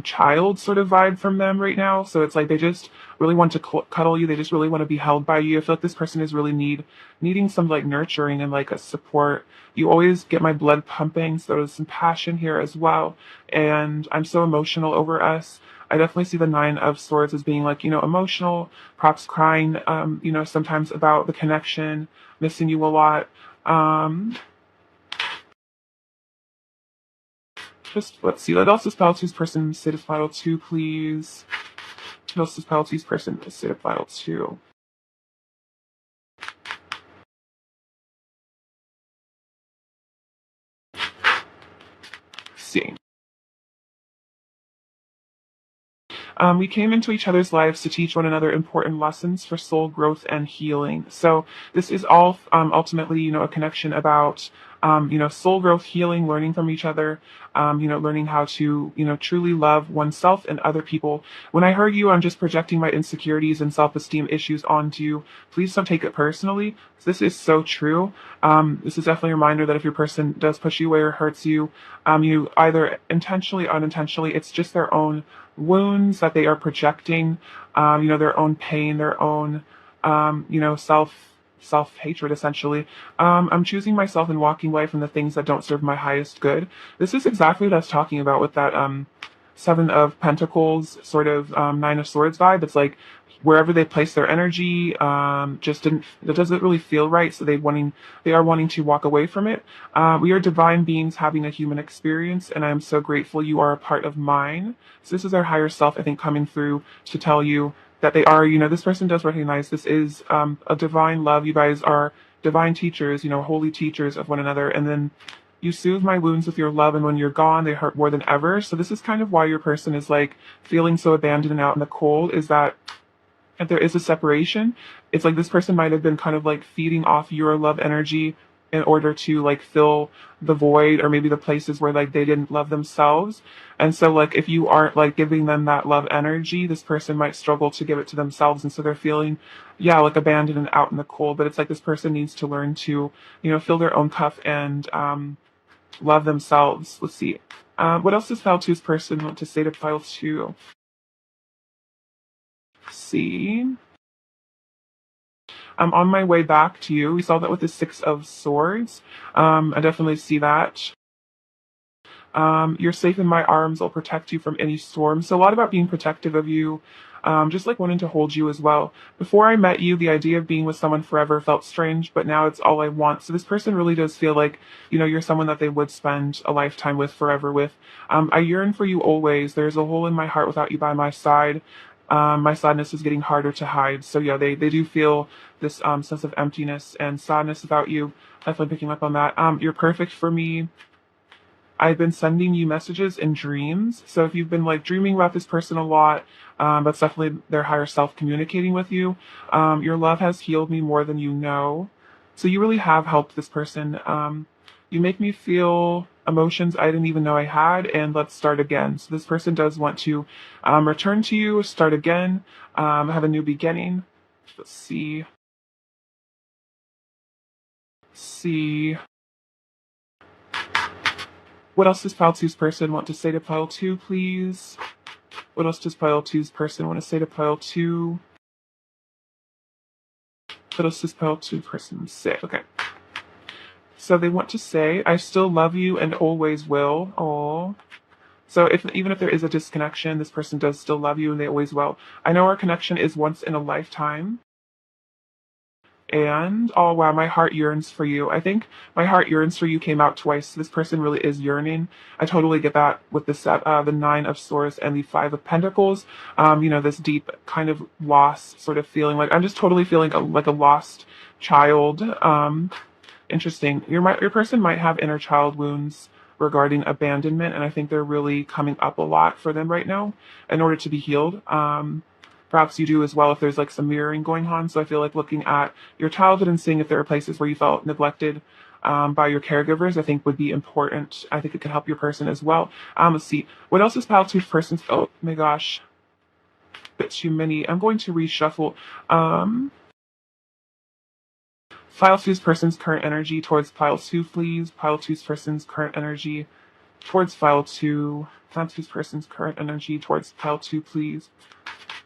child sort of vibe from them right now. So it's like they just really want to cuddle you. They just really want to be held by you. I feel like this person is really needing some like nurturing and like a support. You always get my blood pumping. So there's some passion here as well. And I'm so emotional over us. I definitely see the Nine of Swords as being like, emotional, perhaps crying, sometimes about the connection, missing you a lot. Um, just let's see. Let us dispel two's person sit of file two, please. Let us dispel two's person sit of file two. See. We came into each other's lives to teach one another important lessons for soul growth and healing. So this is all ultimately, a connection about, soul growth, healing, learning from each other, learning how to, truly love oneself and other people. When I heard you, I'm just projecting my insecurities and self-esteem issues onto you. Please don't take it personally. This is so true. This is definitely a reminder that if your person does push you away or hurts you, you either intentionally, unintentionally, it's just their own wounds that they are projecting, their own pain, their own, self hatred essentially. I'm choosing myself and walking away from the things that don't serve my highest good. This is exactly what I was talking about with that Seven of Pentacles sort of Nine of Swords vibe. It's like wherever they place their energy, just didn't it doesn't really feel right. So they are wanting to walk away from it. We are divine beings having a human experience, and I am so grateful you are a part of mine. So this is our higher self, I think, coming through to tell you that they are, this person does recognize this is a divine love. You guys are divine teachers, holy teachers of one another. And then you soothe my wounds with your love, and when you're gone, they hurt more than ever. So this is kind of why your person is like feeling so abandoned and out in the cold, is that if there is a separation, it's like this person might have been kind of like feeding off your love energy in order to like fill the void, or maybe the places where like they didn't love themselves. And so like if you aren't like giving them that love energy, this person might struggle to give it to themselves. And so they're feeling, yeah, like abandoned and out in the cold. But it's like this person needs to learn to, fill their own cup and love themselves. Let's see. What else does File Two's person want to say to File Two? See. I'm on my way back to you. We saw that with the Six of Swords. I definitely see that. You're safe in my arms. I'll protect you from any storm. So a lot about being protective of you, just like wanting to hold you as well. Before I met you, the idea of being with someone forever felt strange, but now it's all I want. So this person really does feel like, you're someone that they would spend a lifetime with, forever with. I yearn for you always. There's a hole in my heart without you by my side. My sadness is getting harder to hide. So yeah, they do feel this sense of emptiness and sadness about you. Definitely picking up on that. You're perfect for me. I've been sending you messages in dreams. So if you've been like dreaming about this person a lot, that's definitely their higher self communicating with you. Your love has healed me more than you know. So you really have helped this person. You make me feel emotions I didn't even know I had, and let's start again. So this person does want to return to you, start again, have a new beginning. Let's see. See. What else does pile two's person want to say to pile two, please? What else does pile two's person want to say to pile two? What else does pile two person say? Okay. So they want to say, I still love you and always will. Oh. So even if there is a disconnection, this person does still love you and they always will. I know our connection is once in a lifetime. And oh wow, my heart yearns for you. I think my heart yearns for you came out twice. This person really is yearning. I totally get that with the Nine of Swords and the Five of Pentacles. This deep kind of loss sort of feeling. Like I'm just totally feeling like a lost child. Interesting. Your person might have inner child wounds regarding abandonment, and I think they're really coming up a lot for them right now in order to be healed. Perhaps you do as well if there's like some mirroring going on. So I feel like looking at your childhood and seeing if there are places where you felt neglected by your caregivers, I think would be important. I think it could help your person as well. Let's see. What else is pile two person's? Oh my gosh. Bit too many. I'm going to reshuffle. Pile two's person's current energy towards pile two, please. Pile two's person's current energy towards pile two. Pile two's person's current energy towards pile two, please.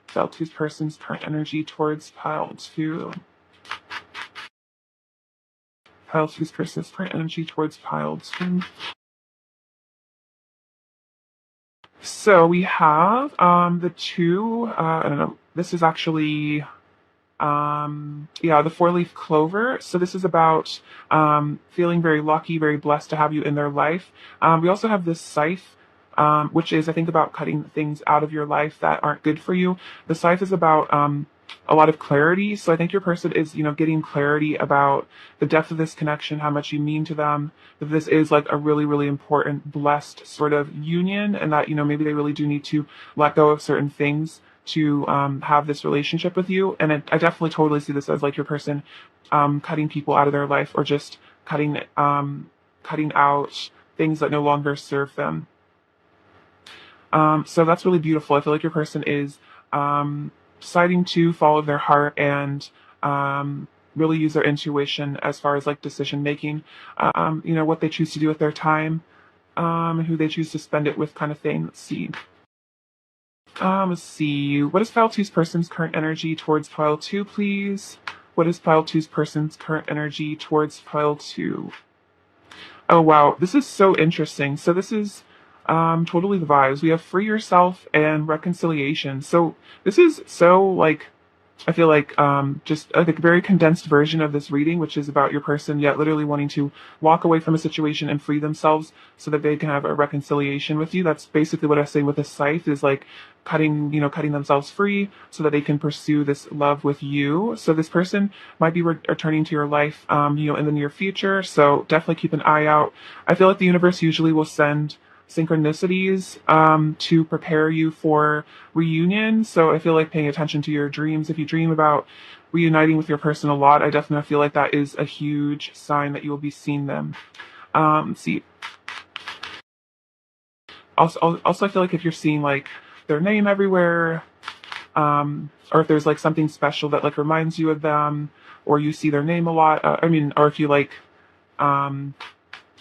Pile two's person's current energy towards pile two. Pile two's person's current energy towards pile two. So we have the two. I don't know. This is actually the four-leaf clover. So this is about feeling very lucky, very blessed to have you in their life. We also have this scythe, which is I think about cutting things out of your life that aren't good for you. The scythe is about a lot of clarity. So I think your person is getting clarity about the depth of this connection, how much you mean to them, that this is like a really, really important blessed sort of union, and that maybe they really do need to let go of certain things to have this relationship with you. And I definitely totally see this as like your person cutting people out of their life, or just cutting out things that no longer serve them. So that's really beautiful. I feel like your person is deciding to follow their heart and really use their intuition as far as like decision making, what they choose to do with their time, who they choose to spend it with, kind of thing. Let's see. Let's see. What is pile two's person's current energy towards pile two, please? What is pile two's person's current energy towards pile two? Oh wow, this is so interesting. So this is totally the vibes. We have free yourself and reconciliation. So this is so like, I feel like just a very condensed version of this reading, which is about your person yet literally wanting to walk away from a situation and free themselves so that they can have a reconciliation with you. That's basically what I say with a scythe, is like cutting themselves free so that they can pursue this love with you. So this person might be returning to your life, in the near future. So definitely keep an eye out. I feel like the universe usually will send synchronicities to prepare you for reunion. So I feel like paying attention to your dreams. If you dream about reuniting with your person a lot, I definitely feel like that is a huge sign that you will be seeing them. Let's see. Also, I feel like if you're seeing like their name everywhere, or if there's like something special that like reminds you of them, or you see their name a lot. Or if you like, I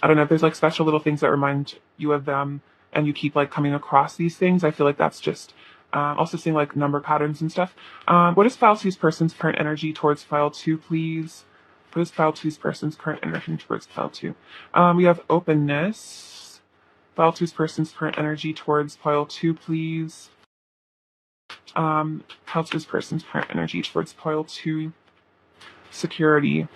don't know, if there's like special little things that remind you of them and you keep like coming across these things, I feel like that's just also seeing like number patterns and stuff. What is pile two's person's current energy towards pile two, please? What is pile two's person's current energy towards pile two? We have openness. Pile two's person's current energy towards pile two, please. Pile two's person's current energy towards pile two. Security.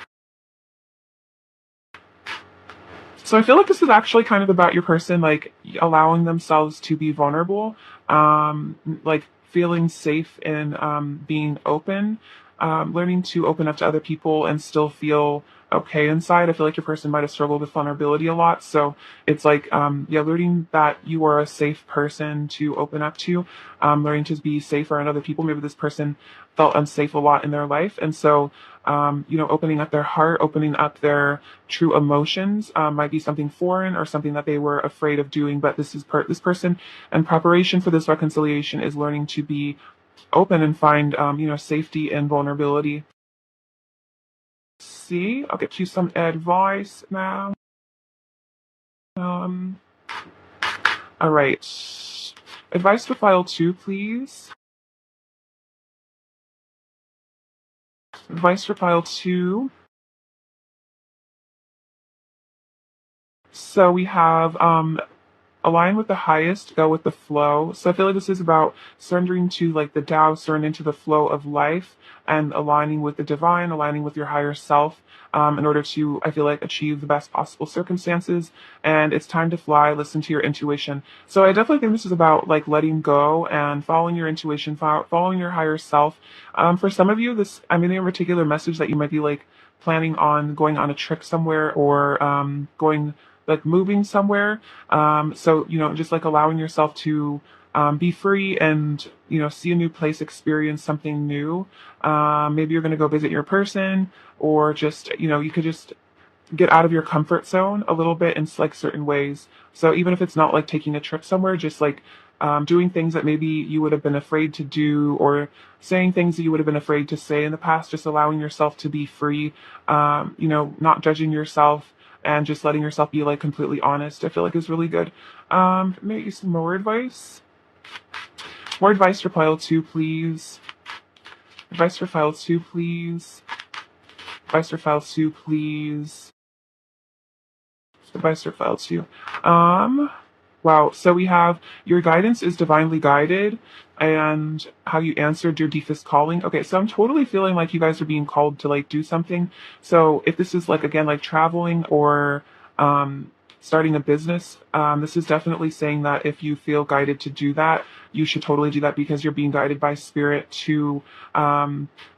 So I feel like this is actually kind of about your person, like allowing themselves to be vulnerable, like feeling safe in being open. learning to open up to other people and still feel okay inside. I feel like your person might have struggled with vulnerability a lot. So it's like, yeah, learning that you are a safe person to open up to, learning to be safe around other people. Maybe this person felt unsafe a lot in their life. And so, opening up their heart, opening up their true emotions, might be something foreign or something that they were afraid of doing. But this person, in preparation for this reconciliation, is learning to be open and find, safety and vulnerability. See, I'll get you some advice now. Um, all right. Advice for file 2, please. Advice for file 2. So we have align with the highest, go with the flow. So I feel like this is about surrendering to like the Tao, surrendering to the flow of life and aligning with the divine, aligning with your higher self, in order to, I feel like, achieve the best possible circumstances. And it's time to fly, listen to your intuition. So I definitely think this is about like letting go and following your intuition, following your higher self. For some of you, I'm getting a particular message that you might be like planning on going on a trip somewhere or going like moving somewhere. So, just like allowing yourself to be free and, see a new place, experience something new. Maybe you're going to go visit your person or just, you could just get out of your comfort zone a little bit in like certain ways. So even if it's not like taking a trip somewhere, just like doing things that maybe you would have been afraid to do or saying things that you would have been afraid to say in the past, just allowing yourself to be free, not judging yourself and just letting yourself be like completely honest, I feel like is really good. Maybe some more advice. More advice for file 2, please. Advice for file 2, please. Advice for file 2, please. Advice for file 2. Wow. So we have your guidance is divinely guided and how you answered your deepest calling. Okay. So I'm totally feeling like you guys are being called to like do something. So if this is like, again, like traveling or, starting a business, this is definitely saying that if you feel guided to do that, you should totally do that because you're being guided by spirit to,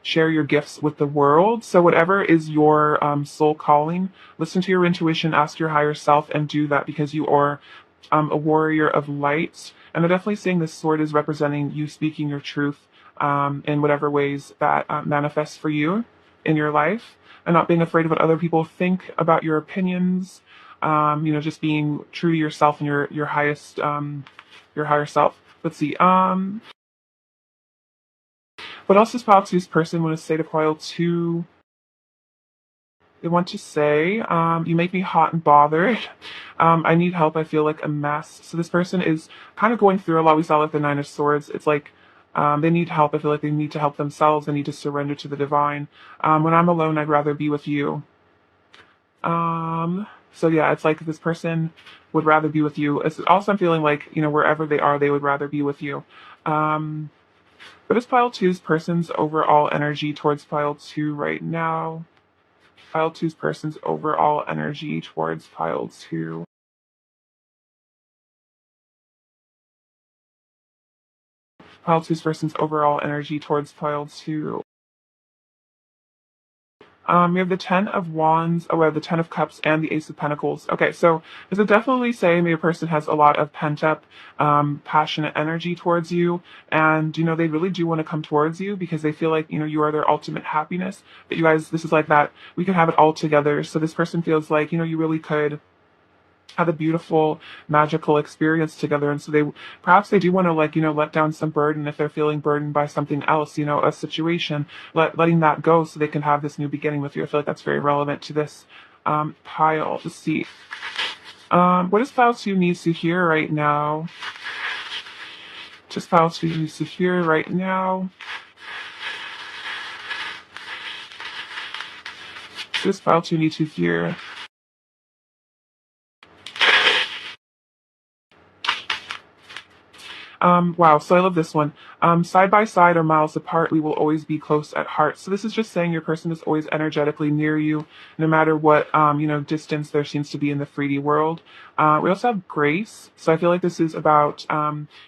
share your gifts with the world. So whatever is your, soul calling, listen to your intuition, ask your higher self and do that because you are a warrior of light. And I'm definitely saying this sword is representing you speaking your truth in whatever ways that manifests for you in your life and not being afraid of what other people think about your opinions. Just being true to yourself and your highest, your higher self. Let's see. What else does Pile 2's person want to say to Pile 2? They want to say, you make me hot and bothered. I need help. I feel like a mess. So this person is kind of going through a lot. We saw like the Nine of Swords. It's like they need help. I feel like they need to help themselves. They need to surrender to the divine. When I'm alone, I'd rather be with you. So yeah, it's like this person would rather be with you. It's also I'm feeling like, wherever they are, they would rather be with you. What is Pile 2's person's overall energy towards Pile 2 right now? Pile 2's person's overall energy towards Pile 2. Pile 2's person's overall energy towards Pile 2. We have the Ten of Wands, we have the Ten of Cups, and the Ace of Pentacles. Okay, so does it definitely say maybe a person has a lot of pent-up, passionate energy towards you, and, they really do want to come towards you because they feel like, you are their ultimate happiness, that you guys, this is like that, we could have it all together. So this person feels like, you really could have a beautiful magical experience together, and so they do want to like let down some burden if they're feeling burdened by something else, a situation, letting that go so they can have this new beginning with you. I feel like that's very relevant to this pile. Let's see, what does Pile 2 needs to hear right now? Just Pile 2 needs to hear right now. Just Pile 2 needs to hear. Wow, so I love this one. Side by side or miles apart, we will always be close at heart. So this is just saying your person is always energetically near you, no matter what, distance there seems to be in the 3D world. We also have grace. So I feel like this is about,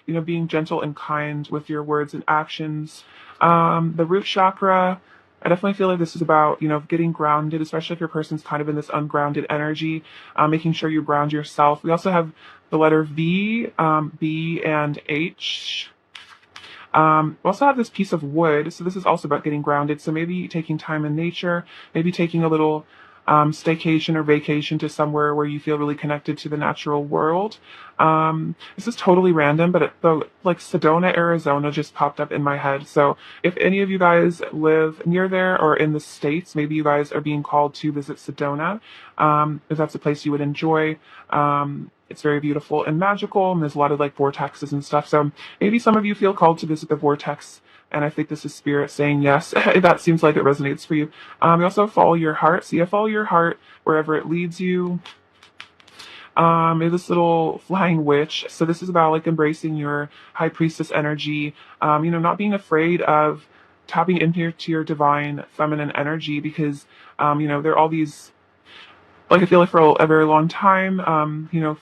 being gentle and kind with your words and actions. The root chakra, I definitely feel like this is about, getting grounded, especially if your person's kind of in this ungrounded energy, making sure you ground yourself. We also have the letter V, B, and H. We also have this piece of wood, so this is also about getting grounded. So maybe taking time in nature, maybe taking a little staycation or vacation to somewhere where you feel really connected to the natural world. This is totally random, but like Sedona, Arizona just popped up in my head. So if any of you guys live near there or in the States, maybe you guys are being called to visit Sedona, if that's a place you would enjoy. It's very beautiful and magical, and there's a lot of like vortexes and stuff. So maybe some of you feel called to visit the vortex, and I think this is spirit saying yes. That seems like it resonates for you. You also follow your heart. So you follow your heart wherever it leads you. This little flying witch. So this is about like embracing your high priestess energy. Not being afraid of tapping into your divine feminine energy because, there are all these like I feel like for a very long time,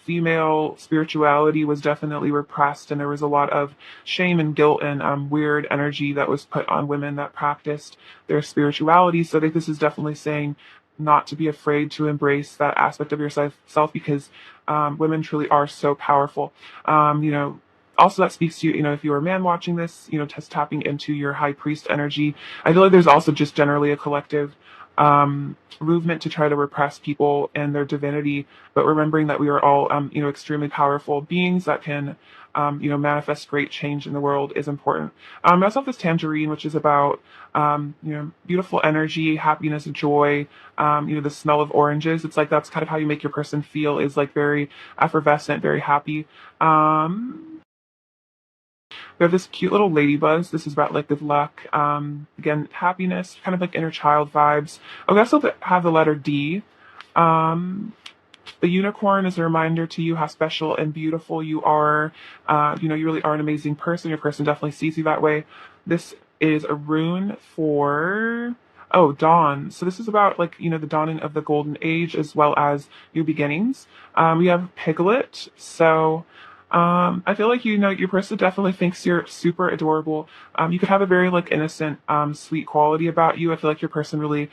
female spirituality was definitely repressed, and there was a lot of shame and guilt and weird energy that was put on women that practiced their spirituality. So I think this is definitely saying not to be afraid to embrace that aspect of yourself because women truly are so powerful. Also that speaks to you, if you're a man watching this, just tapping into your high priest energy. I feel like there's also just generally a collective movement to try to repress people and their divinity, but remembering that we are all, extremely powerful beings that can, manifest great change in the world is important. I also have this tangerine, which is about, beautiful energy, happiness, joy, the smell of oranges. It's like that's kind of how you make your person feel, is like very effervescent, very happy. We have this cute little ladybuzz. This is about like good luck. Again, happiness, kind of like inner child vibes. We also have the letter D. Um, the unicorn is a reminder to you how special and beautiful you are. You really are an amazing person. Your person definitely sees you that way. This is a rune for, oh, dawn. So this is about like, the dawning of the golden age as well as new beginnings. We have Piglet. So I feel like, your person definitely thinks you're super adorable. You could have a very like innocent, sweet quality about you. I feel like your person really,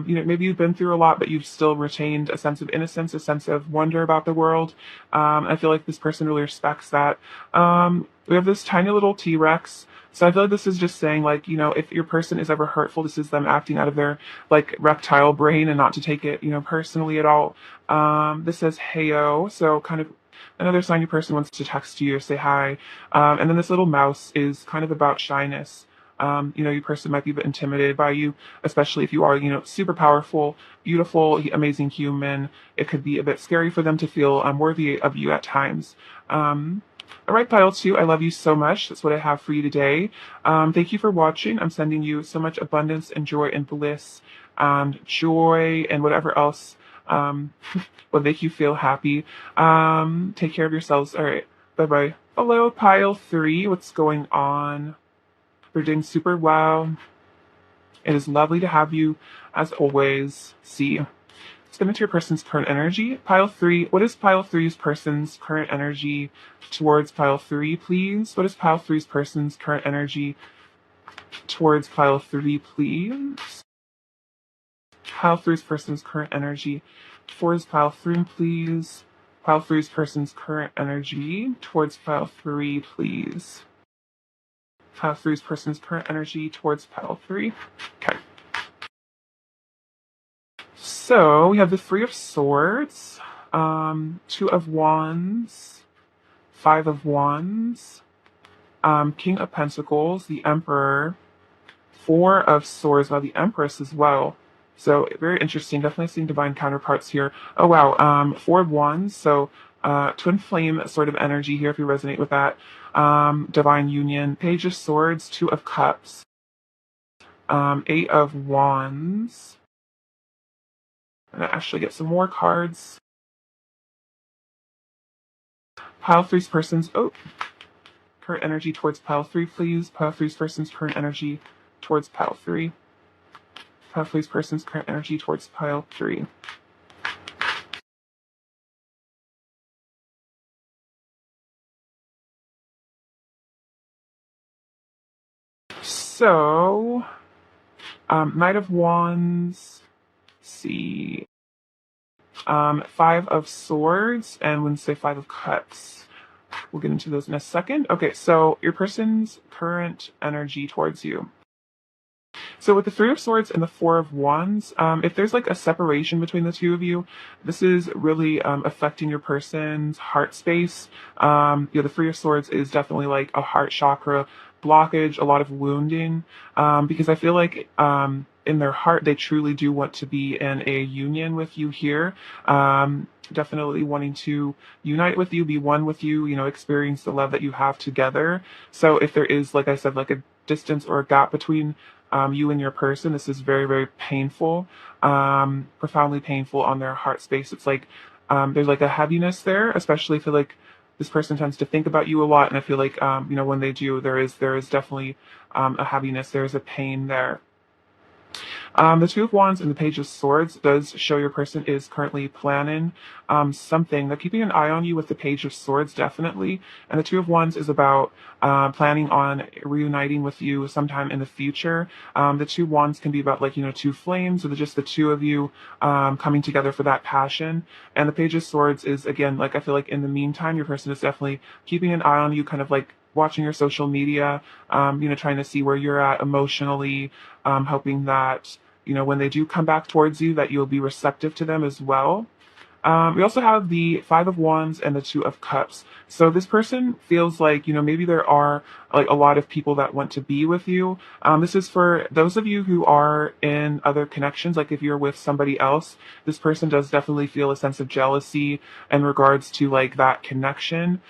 maybe you've been through a lot, but you've still retained a sense of innocence, a sense of wonder about the world. I feel like this person really respects that. We have this tiny little T-Rex. So I feel like this is just saying like, if your person is ever hurtful, this is them acting out of their like reptile brain and not to take it, personally at all. This says heyo, so kind of another sign your person wants to text you or say hi. And then this little mouse is kind of about shyness. Your person might be a bit intimidated by you, especially if you are, super powerful, beautiful, amazing human. It could be a bit scary for them to feel worthy of you at times. All right, pile two, I love you so much. That's what I have for you today. Thank you for watching. I'm sending you so much abundance and joy and bliss and joy and whatever else will make you feel happy. Take care of yourselves. All right, bye bye. Hello, pile three. What's going on? We're doing super well. It is lovely to have you, as always. See. Step into your person's current energy. Pile three. What is pile three's person's current energy towards pile three, please? What is pile three's person's current energy towards pile three, please? Pile three's person's current energy towards pile three, please. Pile three's person's current energy towards pile three, please. Pile three's person's current energy towards pile three. Okay. So we have the Three of Swords, Two of Wands, Five of Wands, King of Pentacles, the Emperor, Four of Swords, now the Empress as well. So very interesting. Definitely seeing divine counterparts here. Oh wow, Four of Wands. So twin flame sort of energy here if you resonate with that. Divine union. Page of Swords, Two of Cups, Eight of Wands. I'm gonna actually get some more cards. Pile three's person's current energy towards pile three, please. Pile three's person's current energy towards pile three. Pile three's person's current energy towards pile three. So, Knight of Wands, let's see, Five of Swords, and when say Five of Cups. We'll get into those in a second. Okay, so your person's current energy towards you. So with the Three of Swords and the Four of Wands, if there's like a separation between the two of you, this is really affecting your person's heart space. The Three of Swords is definitely like a heart chakra blockage, a lot of wounding, because I feel like in their heart they truly do want to be in a union with you here. Definitely wanting to unite with you, be one with you, experience the love that you have together. So if there is, like I said, like a distance or a gap between you and your person, this is very, very painful, profoundly painful on their heart space. It's like there's like a heaviness there, especially if like this person tends to think about you a lot, and I feel like when they do, there is definitely a heaviness, there is a pain there. The Two of Wands and the Page of Swords does show your person is currently planning something. They're keeping an eye on you with the Page of Swords, definitely. And the Two of Wands is about planning on reuniting with you sometime in the future. The Two Wands can be about like, two flames, or just the two of you coming together for that passion. And the Page of Swords is, again, like I feel like in the meantime, your person is definitely keeping an eye on you, kind of like watching your social media, trying to see where you're at emotionally, hoping that, when they do come back towards you, that you'll be receptive to them as well. We also have the Five of Wands and the Two of Cups. So this person feels like, maybe there are like a lot of people that want to be with you. This is for those of you who are in other connections. Like if you're with somebody else, this person does definitely feel a sense of jealousy in regards to like that connection.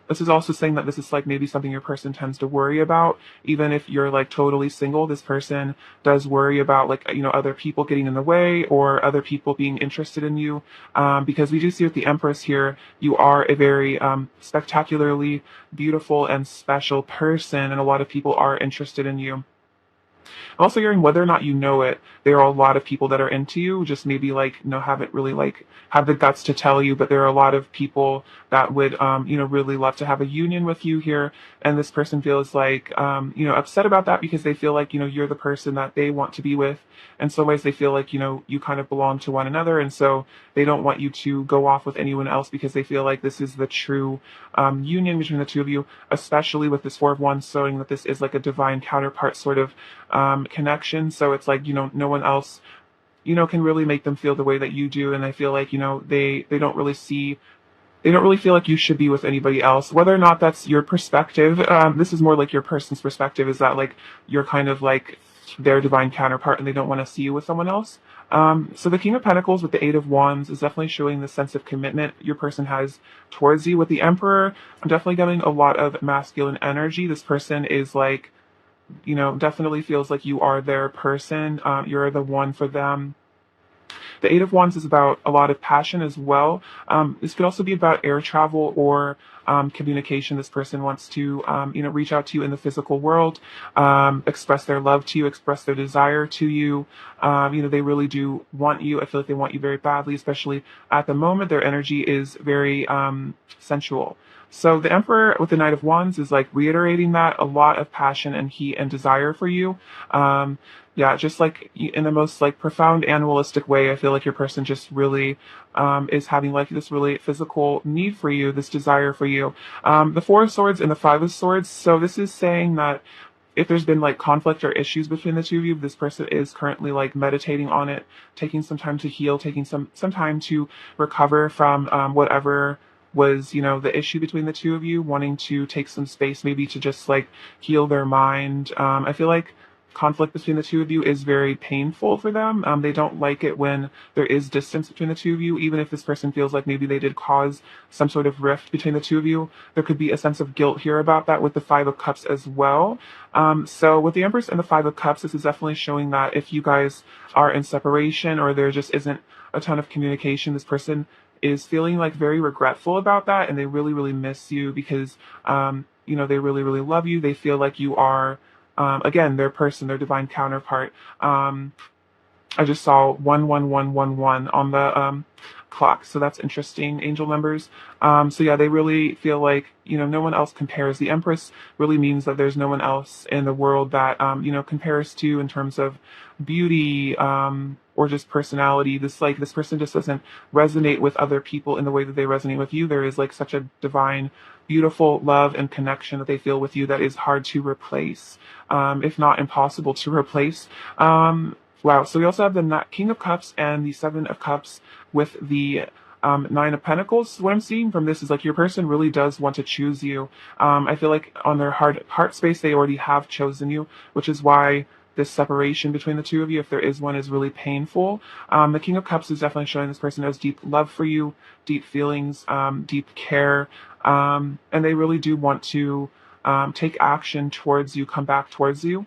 This is also saying that this is like maybe something your person tends to worry about. Even if you're like totally single, this person does worry about like, other people getting in the way or other people being interested in you. Because we do see with the Empress here, you are a very spectacularly beautiful and special person, and a lot of people are interested in you. I'm also hearing, whether or not you know it, there are a lot of people that are into you, just maybe like, haven't really like have the guts to tell you, but there are a lot of people that would, really love to have a union with you here. And this person feels like, upset about that because they feel like, you're the person that they want to be with. In some ways they feel like, you kind of belong to one another. And so they don't want you to go off with anyone else because they feel like this is the true union between the two of you, especially with this Four of Wands showing that this is like a divine counterpart sort of connection. So it's like, no one else, can really make them feel the way that you do. And I feel like, they don't really feel like you should be with anybody else. Whether or not that's your perspective, this is more like your person's perspective, is that like you're kind of like their divine counterpart and they don't want to see you with someone else. So the King of Pentacles with the Eight of Wands is definitely showing the sense of commitment your person has towards you. With the Emperor, I'm definitely getting a lot of masculine energy. This person is like, definitely feels like you are their person. You're the one for them. The Eight of Wands is about a lot of passion as well. This could also be about air travel or communication. This person wants to, reach out to you in the physical world, express their love to you, express their desire to you. They really do want you. I feel like they want you very badly, especially at the moment. Their energy is very sensual. So the Emperor with the Knight of Wands is like reiterating that, a lot of passion and heat and desire for you. Just like in the most like profound animalistic way, I feel like your person just really is having like this really physical need for you, this desire for you. The Four of Swords and the Five of Swords. So this is saying that if there's been like conflict or issues between the two of you, this person is currently like meditating on it, taking some time to heal, taking some time to recover from whatever was, the issue between the two of you, wanting to take some space maybe to just like heal their mind. I feel like conflict between the two of you is very painful for them. They don't like it when there is distance between the two of you, even if this person feels like maybe they did cause some sort of rift between the two of you. There could be a sense of guilt here about that with the Five of Cups as well. So with the Empress and the Five of Cups, this is definitely showing that if you guys are in separation or there just isn't a ton of communication, this person is feeling like very regretful about that, and they really, really miss you because, they really, really love you. They feel like you are, again, their person, their divine counterpart. I just saw 11111 on the clock. So that's interesting, angel numbers. So yeah, they really feel like, no one else compares. The Empress really means that there's no one else in the world that, compares to in terms of beauty, or just personality. This person just doesn't resonate with other people in the way that they resonate with you. There is like such a divine, beautiful love and connection that they feel with you that is hard to replace, if not impossible to replace. Wow. So we also have the King of Cups and the Seven of Cups with the Nine of Pentacles. What I'm seeing from this is like your person really does want to choose you. I feel like on their heart space, they already have chosen you, which is why this separation between the two of you, if there is one, is really painful. The King of Cups is definitely showing this person has deep love for you, deep feelings, deep care, and they really do want to take action towards you, come back towards you,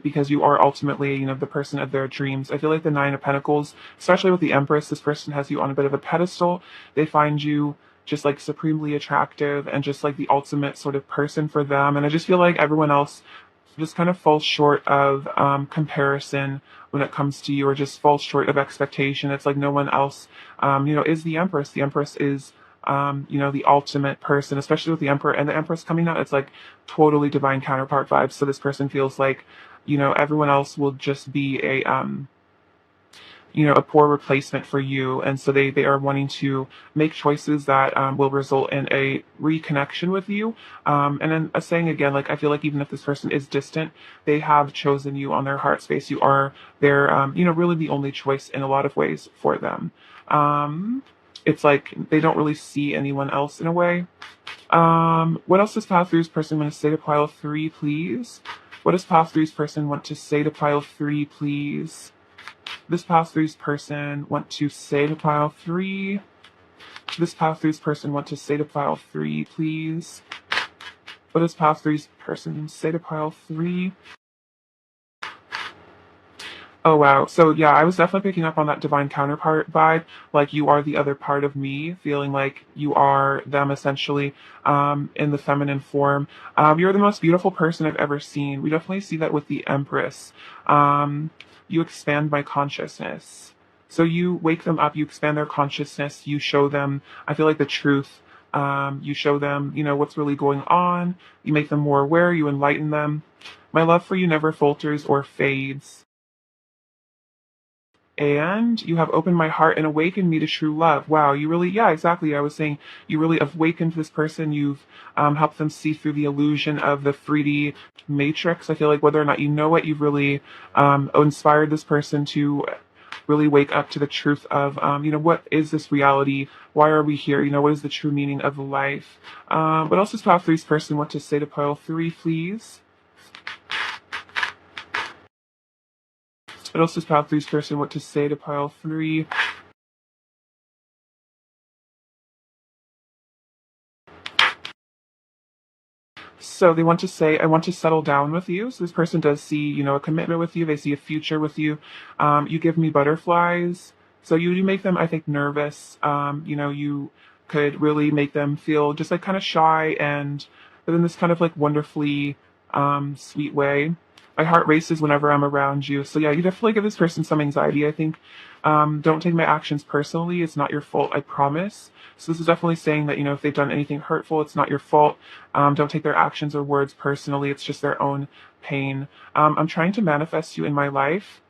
because you are ultimately, the person of their dreams. I feel like the Nine of Pentacles, especially with the Empress, this person has you on a bit of a pedestal. They find you just like supremely attractive and just like the ultimate sort of person for them. And I just feel like everyone else just kind of falls short of comparison when it comes to you, or just falls short of expectation. It's like no one else, is the Empress. The Empress is, the ultimate person, especially with the Emperor and the Empress coming out. It's like totally divine counterpart vibes. So this person feels like, everyone else will just be a poor replacement for you. And so they are wanting to make choices that will result in a reconnection with you. And then saying again, like, I feel like even if this person is distant, they have chosen you on their heart space. You are their, really the only choice in a lot of ways for them. It's like they don't really see anyone else in a way. What else does Pile Three's person want to say to Pile 3, please? What does Pile Three's person want to say to Pile 3, please? This Pile 3's person want to say to Pile 3. This Pile 3's person want to say to Pile 3, please. What does Pile 3's person say to Pile 3? Oh wow. So yeah, I was definitely picking up on that divine counterpart vibe. Like you are the other part of me, feeling like you are them essentially, in the feminine form. You're the most beautiful person I've ever seen. We definitely see that with the Empress. You expand my consciousness. So you wake them up, you expand their consciousness, you show them, I feel like the truth. You show them, what's really going on. You make them more aware, you enlighten them. My love for you never falters or fades. And you have opened my heart and awakened me to true love. Wow, you really, yeah, exactly. I was saying you really awakened this person. You've helped them see through the illusion of the 3D matrix. I feel like whether or not you know it, you've really inspired this person to really wake up to the truth of, what is this reality? Why are we here? What is the true meaning of life? What else does Pile 3's person want to say to Pile 3, please? What else does Pile 3's person want to say to Pile 3? So they want to say, I want to settle down with you. So this person does see, a commitment with you. They see a future with you. You give me butterflies. So you make them, I think, nervous. You could really make them feel just like kind of shy, but in this kind of like wonderfully sweet way. My heart races whenever I'm around you. So yeah, you definitely give this person some anxiety, I think. Don't take my actions personally. It's not your fault, I promise. So this is definitely saying that, if they've done anything hurtful, it's not your fault. Don't take their actions or words personally. It's just their own pain. I'm trying to manifest you in my life.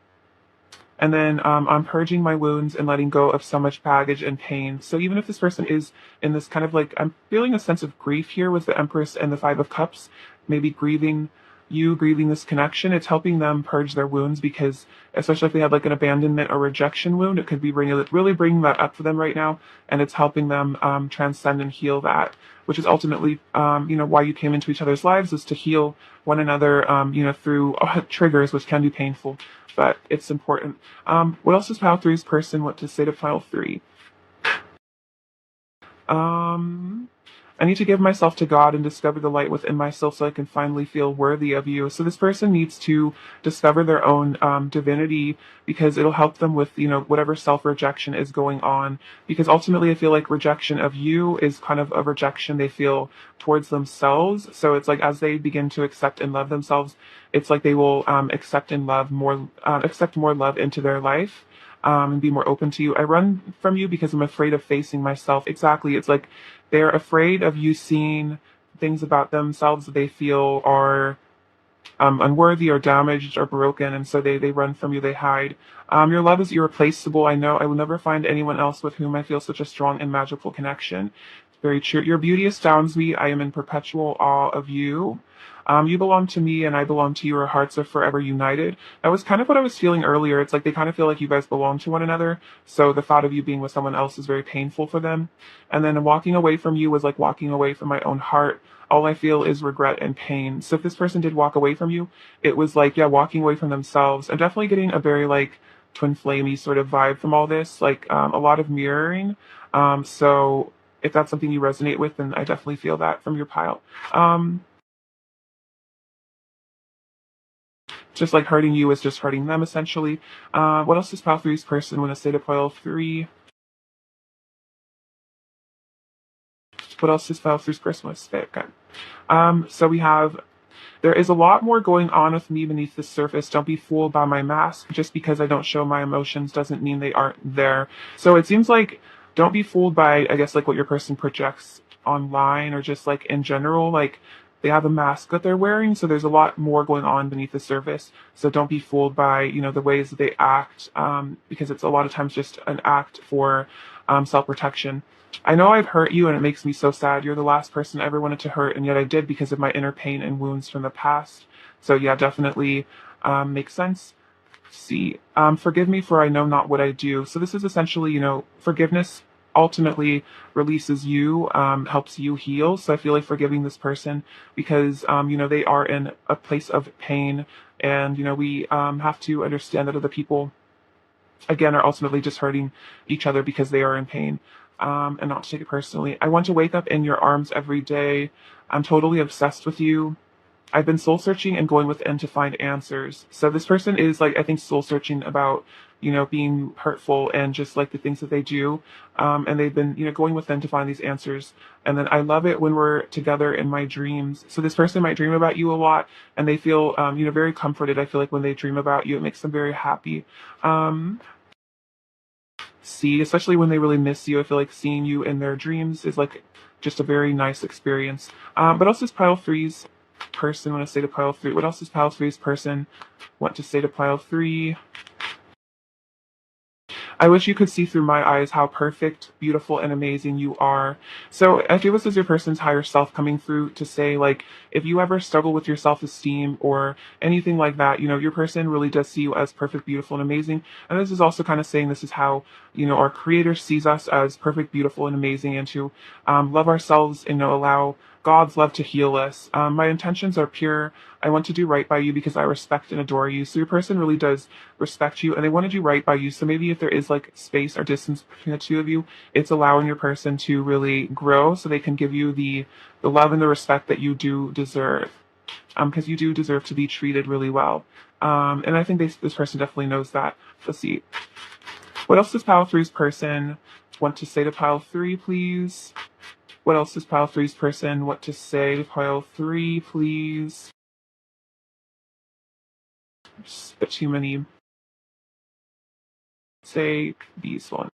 And then I'm purging my wounds and letting go of so much baggage and pain. So even if this person is in this kind of like, I'm feeling a sense of grief here with the Empress and the Five of Cups, maybe grieving this connection, it's helping them purge their wounds, because especially if they have like an abandonment or rejection wound, it could be really bringing that up for them right now. And it's helping them transcend and heal that, which is ultimately, why you came into each other's lives, is to heal one another, through triggers, which can be painful, but it's important. What else does Pile 3's person want to say to Pile 3? I need to give myself to God and discover the light within myself so I can finally feel worthy of you. So this person needs to discover their own divinity, because it'll help them with, whatever self-rejection is going on. Because ultimately I feel like rejection of you is kind of a rejection they feel towards themselves. So it's like as they begin to accept and love themselves, it's like they will accept more love into their life. and be more open to you. I run from you because I'm afraid of facing myself. Exactly. It's like they're afraid of you seeing things about themselves that they feel are unworthy or damaged or broken, and so they run from you, they hide. Your love is irreplaceable. I know I will never find anyone else with whom I feel such a strong and magical connection. It's very true. Your beauty astounds me. I am in perpetual awe of you. You belong to me and I belong to you. Our hearts are forever united. That was kind of what I was feeling earlier. It's like they kind of feel like you guys belong to one another. So the thought of you being with someone else is very painful for them. And then walking away from you was like walking away from my own heart. All I feel is regret and pain. So if this person did walk away from you, it was like, yeah, walking away from themselves. I'm definitely getting a very like twin flamey sort of vibe from all this, like a lot of mirroring. So if that's something you resonate with, then I definitely feel that from your pile. Um, just like hurting you is just hurting them essentially. What else does pile three's person want to say to pile three? What else does pile three's person want to say? Okay. So we have there is a lot more going on with me beneath the surface. Don't be fooled by my mask. Just because I don't show my emotions doesn't mean they aren't there. So it seems like don't be fooled by, I guess, like what your person projects online or just like in general. Like they have a mask that they're wearing. So there's a lot more going on beneath the surface. So don't be fooled by, the ways that they act, because it's a lot of times just an act for self-protection. I know I've hurt you and it makes me so sad. You're the last person I ever wanted to hurt, and yet I did because of my inner pain and wounds from the past. So yeah, definitely makes sense. See, forgive me for I know not what I do. So this is essentially, forgiveness ultimately releases you, helps you heal. So I feel like forgiving this person because, they are in a place of pain, and, we have to understand that other people again are ultimately just hurting each other because they are in pain, and not to take it personally. I want to wake up in your arms every day. I'm totally obsessed with you. I've been soul searching and going within to find answers. So this person is like, I think, soul searching about, being hurtful and just like the things that they do. And they've been, going within to find these answers. And then I love it when we're together in my dreams. So this person might dream about you a lot and they feel, very comforted. I feel like when they dream about you, it makes them very happy. Um, See, especially when they really miss you. I feel like seeing you in their dreams is like just a very nice experience. But also, this pile three's person want to say to pile three? What else does pile three's person want to say to pile three? I wish you could see through my eyes how perfect, beautiful, and amazing you are. So I feel this is your person's higher self coming through to say, like, if you ever struggle with your self-esteem or anything like that, your person really does see you as perfect, beautiful, and amazing. And this is also kind of saying this is how, our creator sees us as perfect, beautiful, and amazing, and to love ourselves and, allow God's love to heal us. My intentions are pure. I want to do right by you because I respect and adore you. So your person really does respect you and they want to do right by you. So maybe if there is like space or distance between the two of you, it's allowing your person to really grow so they can give you the love and the respect that you do deserve. Because you do deserve to be treated really well. And I think this person definitely knows that. Let's see. What else does pile three's person want to say to pile three, please? What else does pile three's person want to say to pile three, please? Just a bit too many. Say these ones.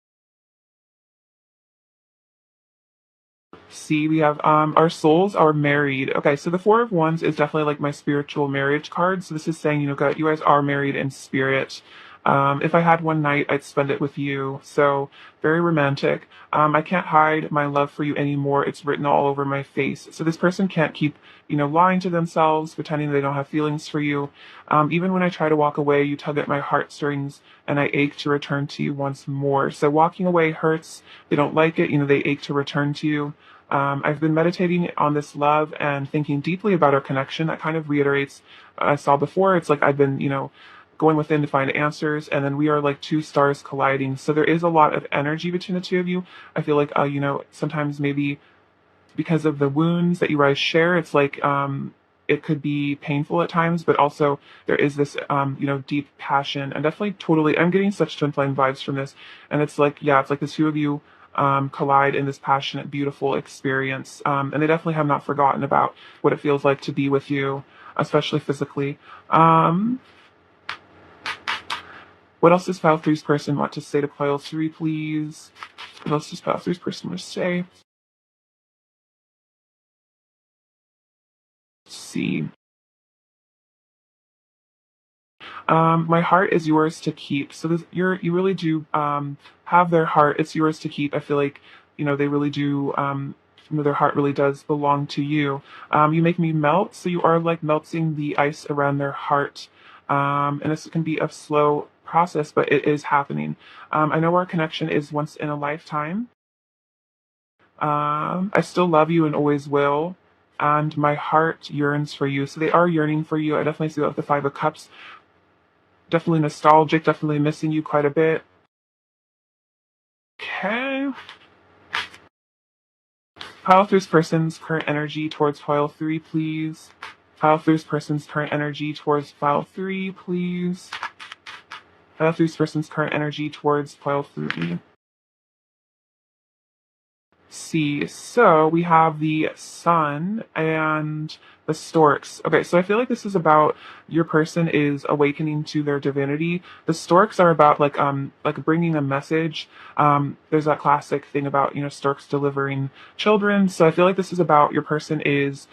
See, we have our souls are married. Okay, so the Four of Wands is definitely like my spiritual marriage card. So this is saying, you guys are married in spirit. If I had one night, I'd spend it with you. So very romantic. I can't hide my love for you anymore. It's written all over my face. So this person can't keep, lying to themselves, pretending they don't have feelings for you. Even when I try to walk away, you tug at my heartstrings and I ache to return to you once more. So walking away hurts. They don't like it. They ache to return to you. I've been meditating on this love and thinking deeply about our connection. That kind of reiterates what I saw before. It's like I've been, going within to find answers, and then we are like two stars colliding. So there is a lot of energy between the two of you. I feel like, sometimes maybe because of the wounds that you guys share, it's like it could be painful at times, but also there is this, deep passion and definitely totally. I'm getting such twin flame vibes from this, and it's like, yeah, it's like the two of you collide in this passionate, beautiful experience, and they definitely have not forgotten about what it feels like to be with you, especially physically. Um, What else does pile three's person want to say to pile three, please? What else does pile three's person want to say? Let's see. My heart is yours to keep. So you really do have their heart. It's yours to keep. I feel like they really do. Their heart really does belong to you. You make me melt, so you are like melting the ice around their heart. And this can be a slow process, but it is happening. I know our connection is once in a lifetime. I still love you and always will. And my heart yearns for you. So they are yearning for you. I definitely see that with the Five of Cups. Definitely nostalgic, definitely missing you quite a bit. Okay. Pile through's person's current energy towards pile three, please. Pile through's person's current energy towards pile three, please. Pile through's person's current energy towards pile three. See, so we have the sun and the storks. Okay, so I feel like this is about your person is awakening to their divinity. The storks are about like bringing a message. There's that classic thing about storks delivering children. So I feel like this is about your person is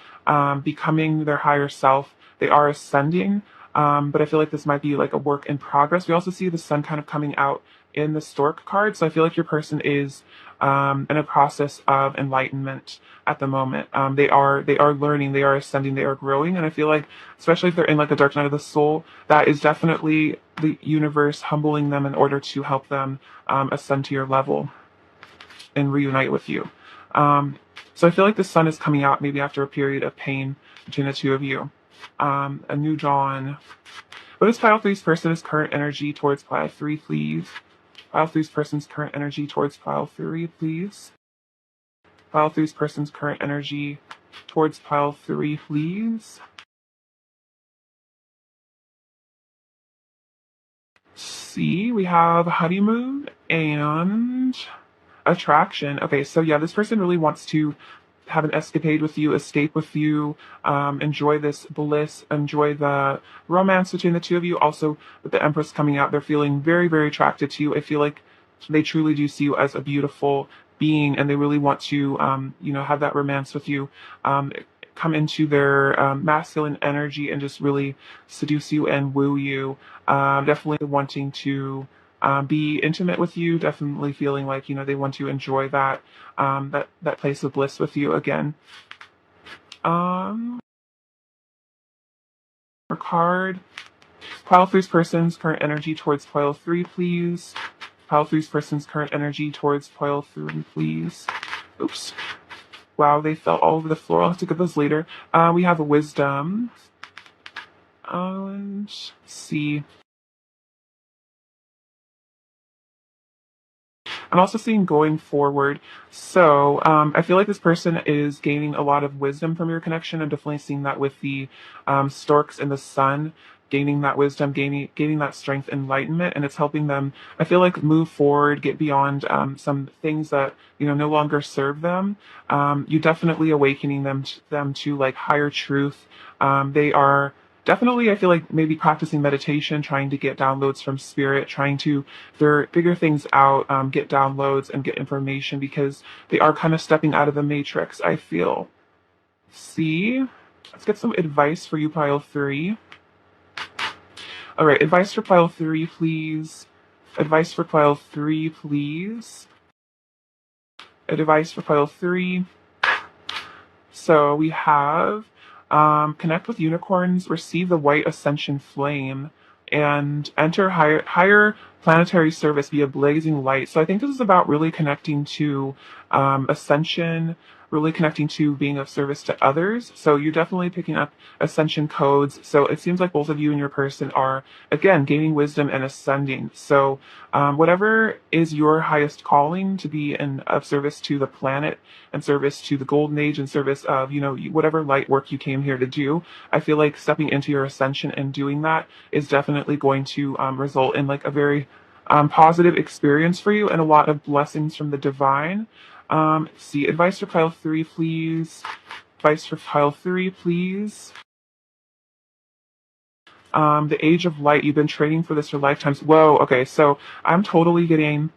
becoming their higher self. They are ascending. But I feel like this might be like a work in progress. We also see the sun kind of coming out in the stork card. So I feel like your person is in a process of enlightenment at the moment. They are learning, they are ascending, they are growing, and I feel like, especially if they're in like a dark night of the soul, that is definitely the universe humbling them in order to help them ascend to your level and reunite with you. So I feel like the sun is coming out maybe after a period of pain between the two of you. A new dawn. What is pile three's person's current energy towards pile three, please? Pile three's person's current energy towards pile three, please. Pile three's person's current energy towards pile three, please. See, we have honeymoon and attraction. Okay, so yeah, this person really wants to have an escapade with you, escape with you, enjoy this bliss, enjoy the romance between the two of you. Also, with the Empress coming out, they're feeling very, very attracted to you. I feel like they truly do see you as a beautiful being, and they really want to, have that romance with you. Come into their masculine energy and just really seduce you and woo you. Definitely wanting to be intimate with you. Definitely feeling like they want to enjoy that place of bliss with you again. Um, or card. Pile three's person's current energy towards pile three, please. Pile three's person's current energy towards pile three, please. Oops. Wow, they fell all over the floor. I'll have to get those later. We have a wisdom. Let's see. I'm also seeing going forward. So I feel like this person is gaining a lot of wisdom from your connection. I'm definitely seeing that with the storks and the sun, gaining that wisdom, gaining that strength, enlightenment, and it's helping them. I feel like move forward, get beyond some things that no longer serve them. You definitely awakening them to like higher truth. They are definitely, I feel like maybe practicing meditation, trying to get downloads from spirit, trying to figure things out, get downloads and get information because they are kind of stepping out of the matrix, I feel. See? Let's get some advice for you, pile three. All right, advice for pile three, please. Advice for pile three, please. Advice for pile three. So we have connect with unicorns, receive the white ascension flame, and enter higher planetary service via blazing light. So I think this is about really connecting to ascension, really connecting to being of service to others. So you're definitely picking up ascension codes. So it seems like both of you and your person are, again, gaining wisdom and ascending. So whatever is your highest calling to be of service to the planet and service to the golden age and service of, whatever light work you came here to do, I feel like stepping into your ascension and doing that is definitely going to result in like a very positive experience for you and a lot of blessings from the divine. See, advice for pile three, please. Advice for pile three, please. The age of light, you've been training for this for lifetimes. Whoa, okay, so I'm totally getting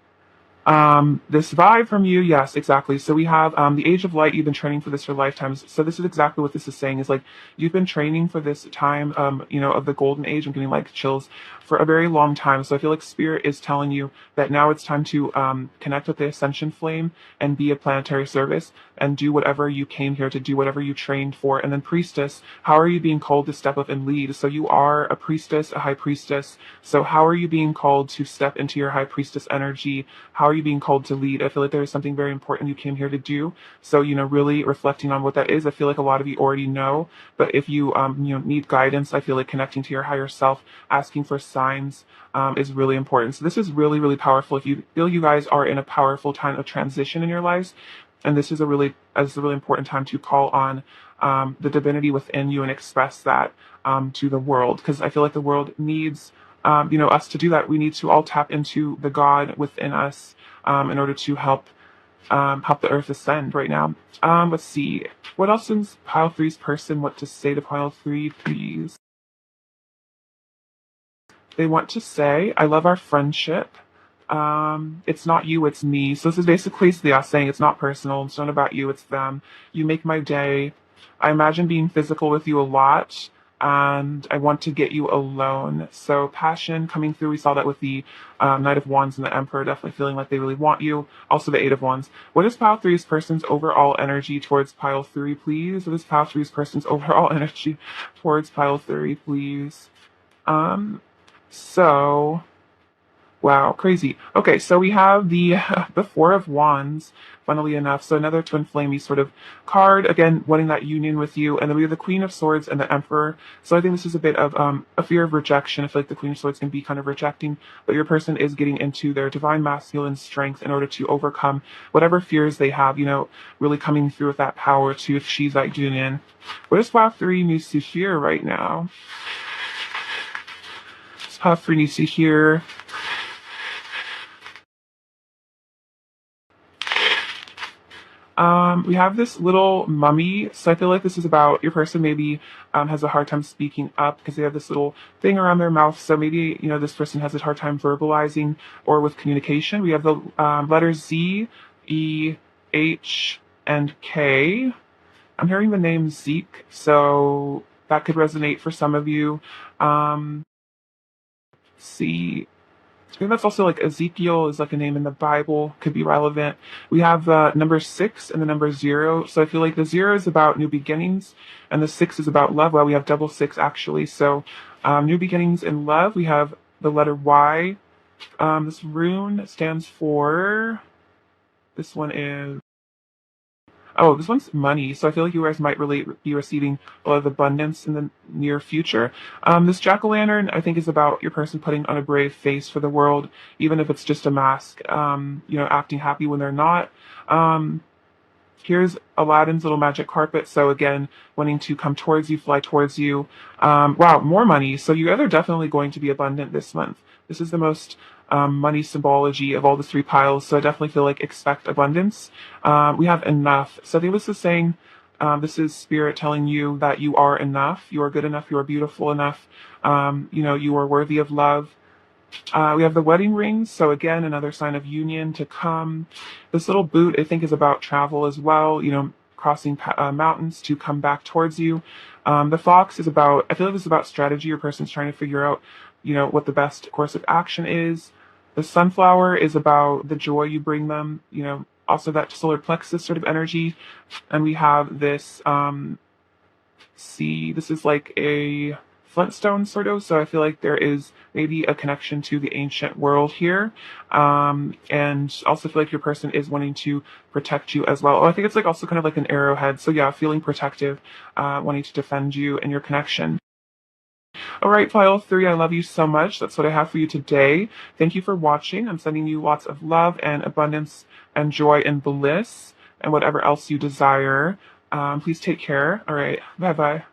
this vibe from you. Yes, exactly. So we have the age of light. You've been training for this for lifetimes. So this is exactly what this is saying, is like you've been training for this time, of the golden age. I'm getting like chills for a very long time. So I feel like spirit is telling you that now it's time to connect with the ascension flame and be a planetary service and do whatever you came here to do, whatever you trained for. And then priestess, how are you being called to step up and lead? So you are a priestess, a high priestess. So how are you being called to step into your high priestess energy? How are you being called to lead? I feel like there is something very important you came here to do. So, really reflecting on what that is. I feel like a lot of you already know, but if you, need guidance, I feel like connecting to your higher self, asking for signs, is really important. So this is really, really powerful. If you feel you guys are in a powerful time of transition in your lives, and this is a really important time to call on the divinity within you and express that to the world, because I feel like the world needs us to do that. We need to all tap into the God within us in order to help the earth ascend right now. Let's see. What else is pile three's person want to say to pile three, please? They want to say, I love our friendship. It's not you, it's me. So this is basically saying it's not personal, it's not about you, it's them. You make my day. I imagine being physical with you a lot, and I want to get you alone. So passion coming through. We saw that with the Knight of Wands and the Emperor, definitely feeling like they really want you. Also the Eight of Wands. What is pile three's person's overall energy towards pile three, please? What is pile three's person's overall energy towards pile three, please? Um, so Wow, crazy. Okay, so we have the the Four of Wands, funnily enough. So another twin flamey sort of card, again, wanting that union with you. And then we have the Queen of Swords and the Emperor. So I think this is a bit of a fear of rejection. I feel like the Queen of Swords can be kind of rejecting, but your person is getting into their divine masculine strength in order to overcome whatever fears they have, really coming through with that power to achieve that union. What does Pile 3 needs to hear right now? Pile 3 needs to hear. We have this little mummy, so I feel like this is about your person maybe has a hard time speaking up because they have this little thing around their mouth. So maybe this person has a hard time verbalizing or with communication. We have the letters Z, E, H, and K. I'm hearing the name Zeke, so that could resonate for some of you. See. I think that's also like Ezekiel is like a name in the Bible, could be relevant. We have number 6 and the number 0. So I feel like the 0 is about new beginnings and the 6 is about love. Well, we have double 6 actually. So new beginnings in love. We have the letter Y. This rune stands for, this one is, oh, this one's money. So I feel like you guys might really be receiving a lot of abundance in the near future. This jack-o'-lantern, I think, is about your person putting on a brave face for the world, even if it's just a mask, acting happy when they're not. Here's Aladdin's little magic carpet. So again, wanting to come towards you, fly towards you. Wow, more money. So you guys are definitely going to be abundant this month. This is the most money symbology of all the 3 piles. So I definitely feel like expect abundance. We have enough. So I think this is saying, this is spirit telling you that you are enough. You are good enough. You are beautiful enough. You are worthy of love. We have the wedding rings, so again, another sign of union to come. This little boot, I think, is about travel as well, crossing mountains to come back towards you. The fox is about, I feel like this is about strategy. Your person's trying to figure out, what the best course of action is. The sunflower is about the joy you bring them, also that solar plexus sort of energy. And we have this, this is like a Flintstone sort of, so I feel like there is maybe a connection to the ancient world here, and also feel like your person is wanting to protect you as well. Oh, I think it's like also kind of like an arrowhead, so yeah, feeling protective, wanting to defend you and your connection. All right, pile 3, I love you so much. That's what I have for you today. Thank you for watching. I'm sending you lots of love and abundance and joy and bliss and whatever else you desire. Please take care. All right, bye-bye.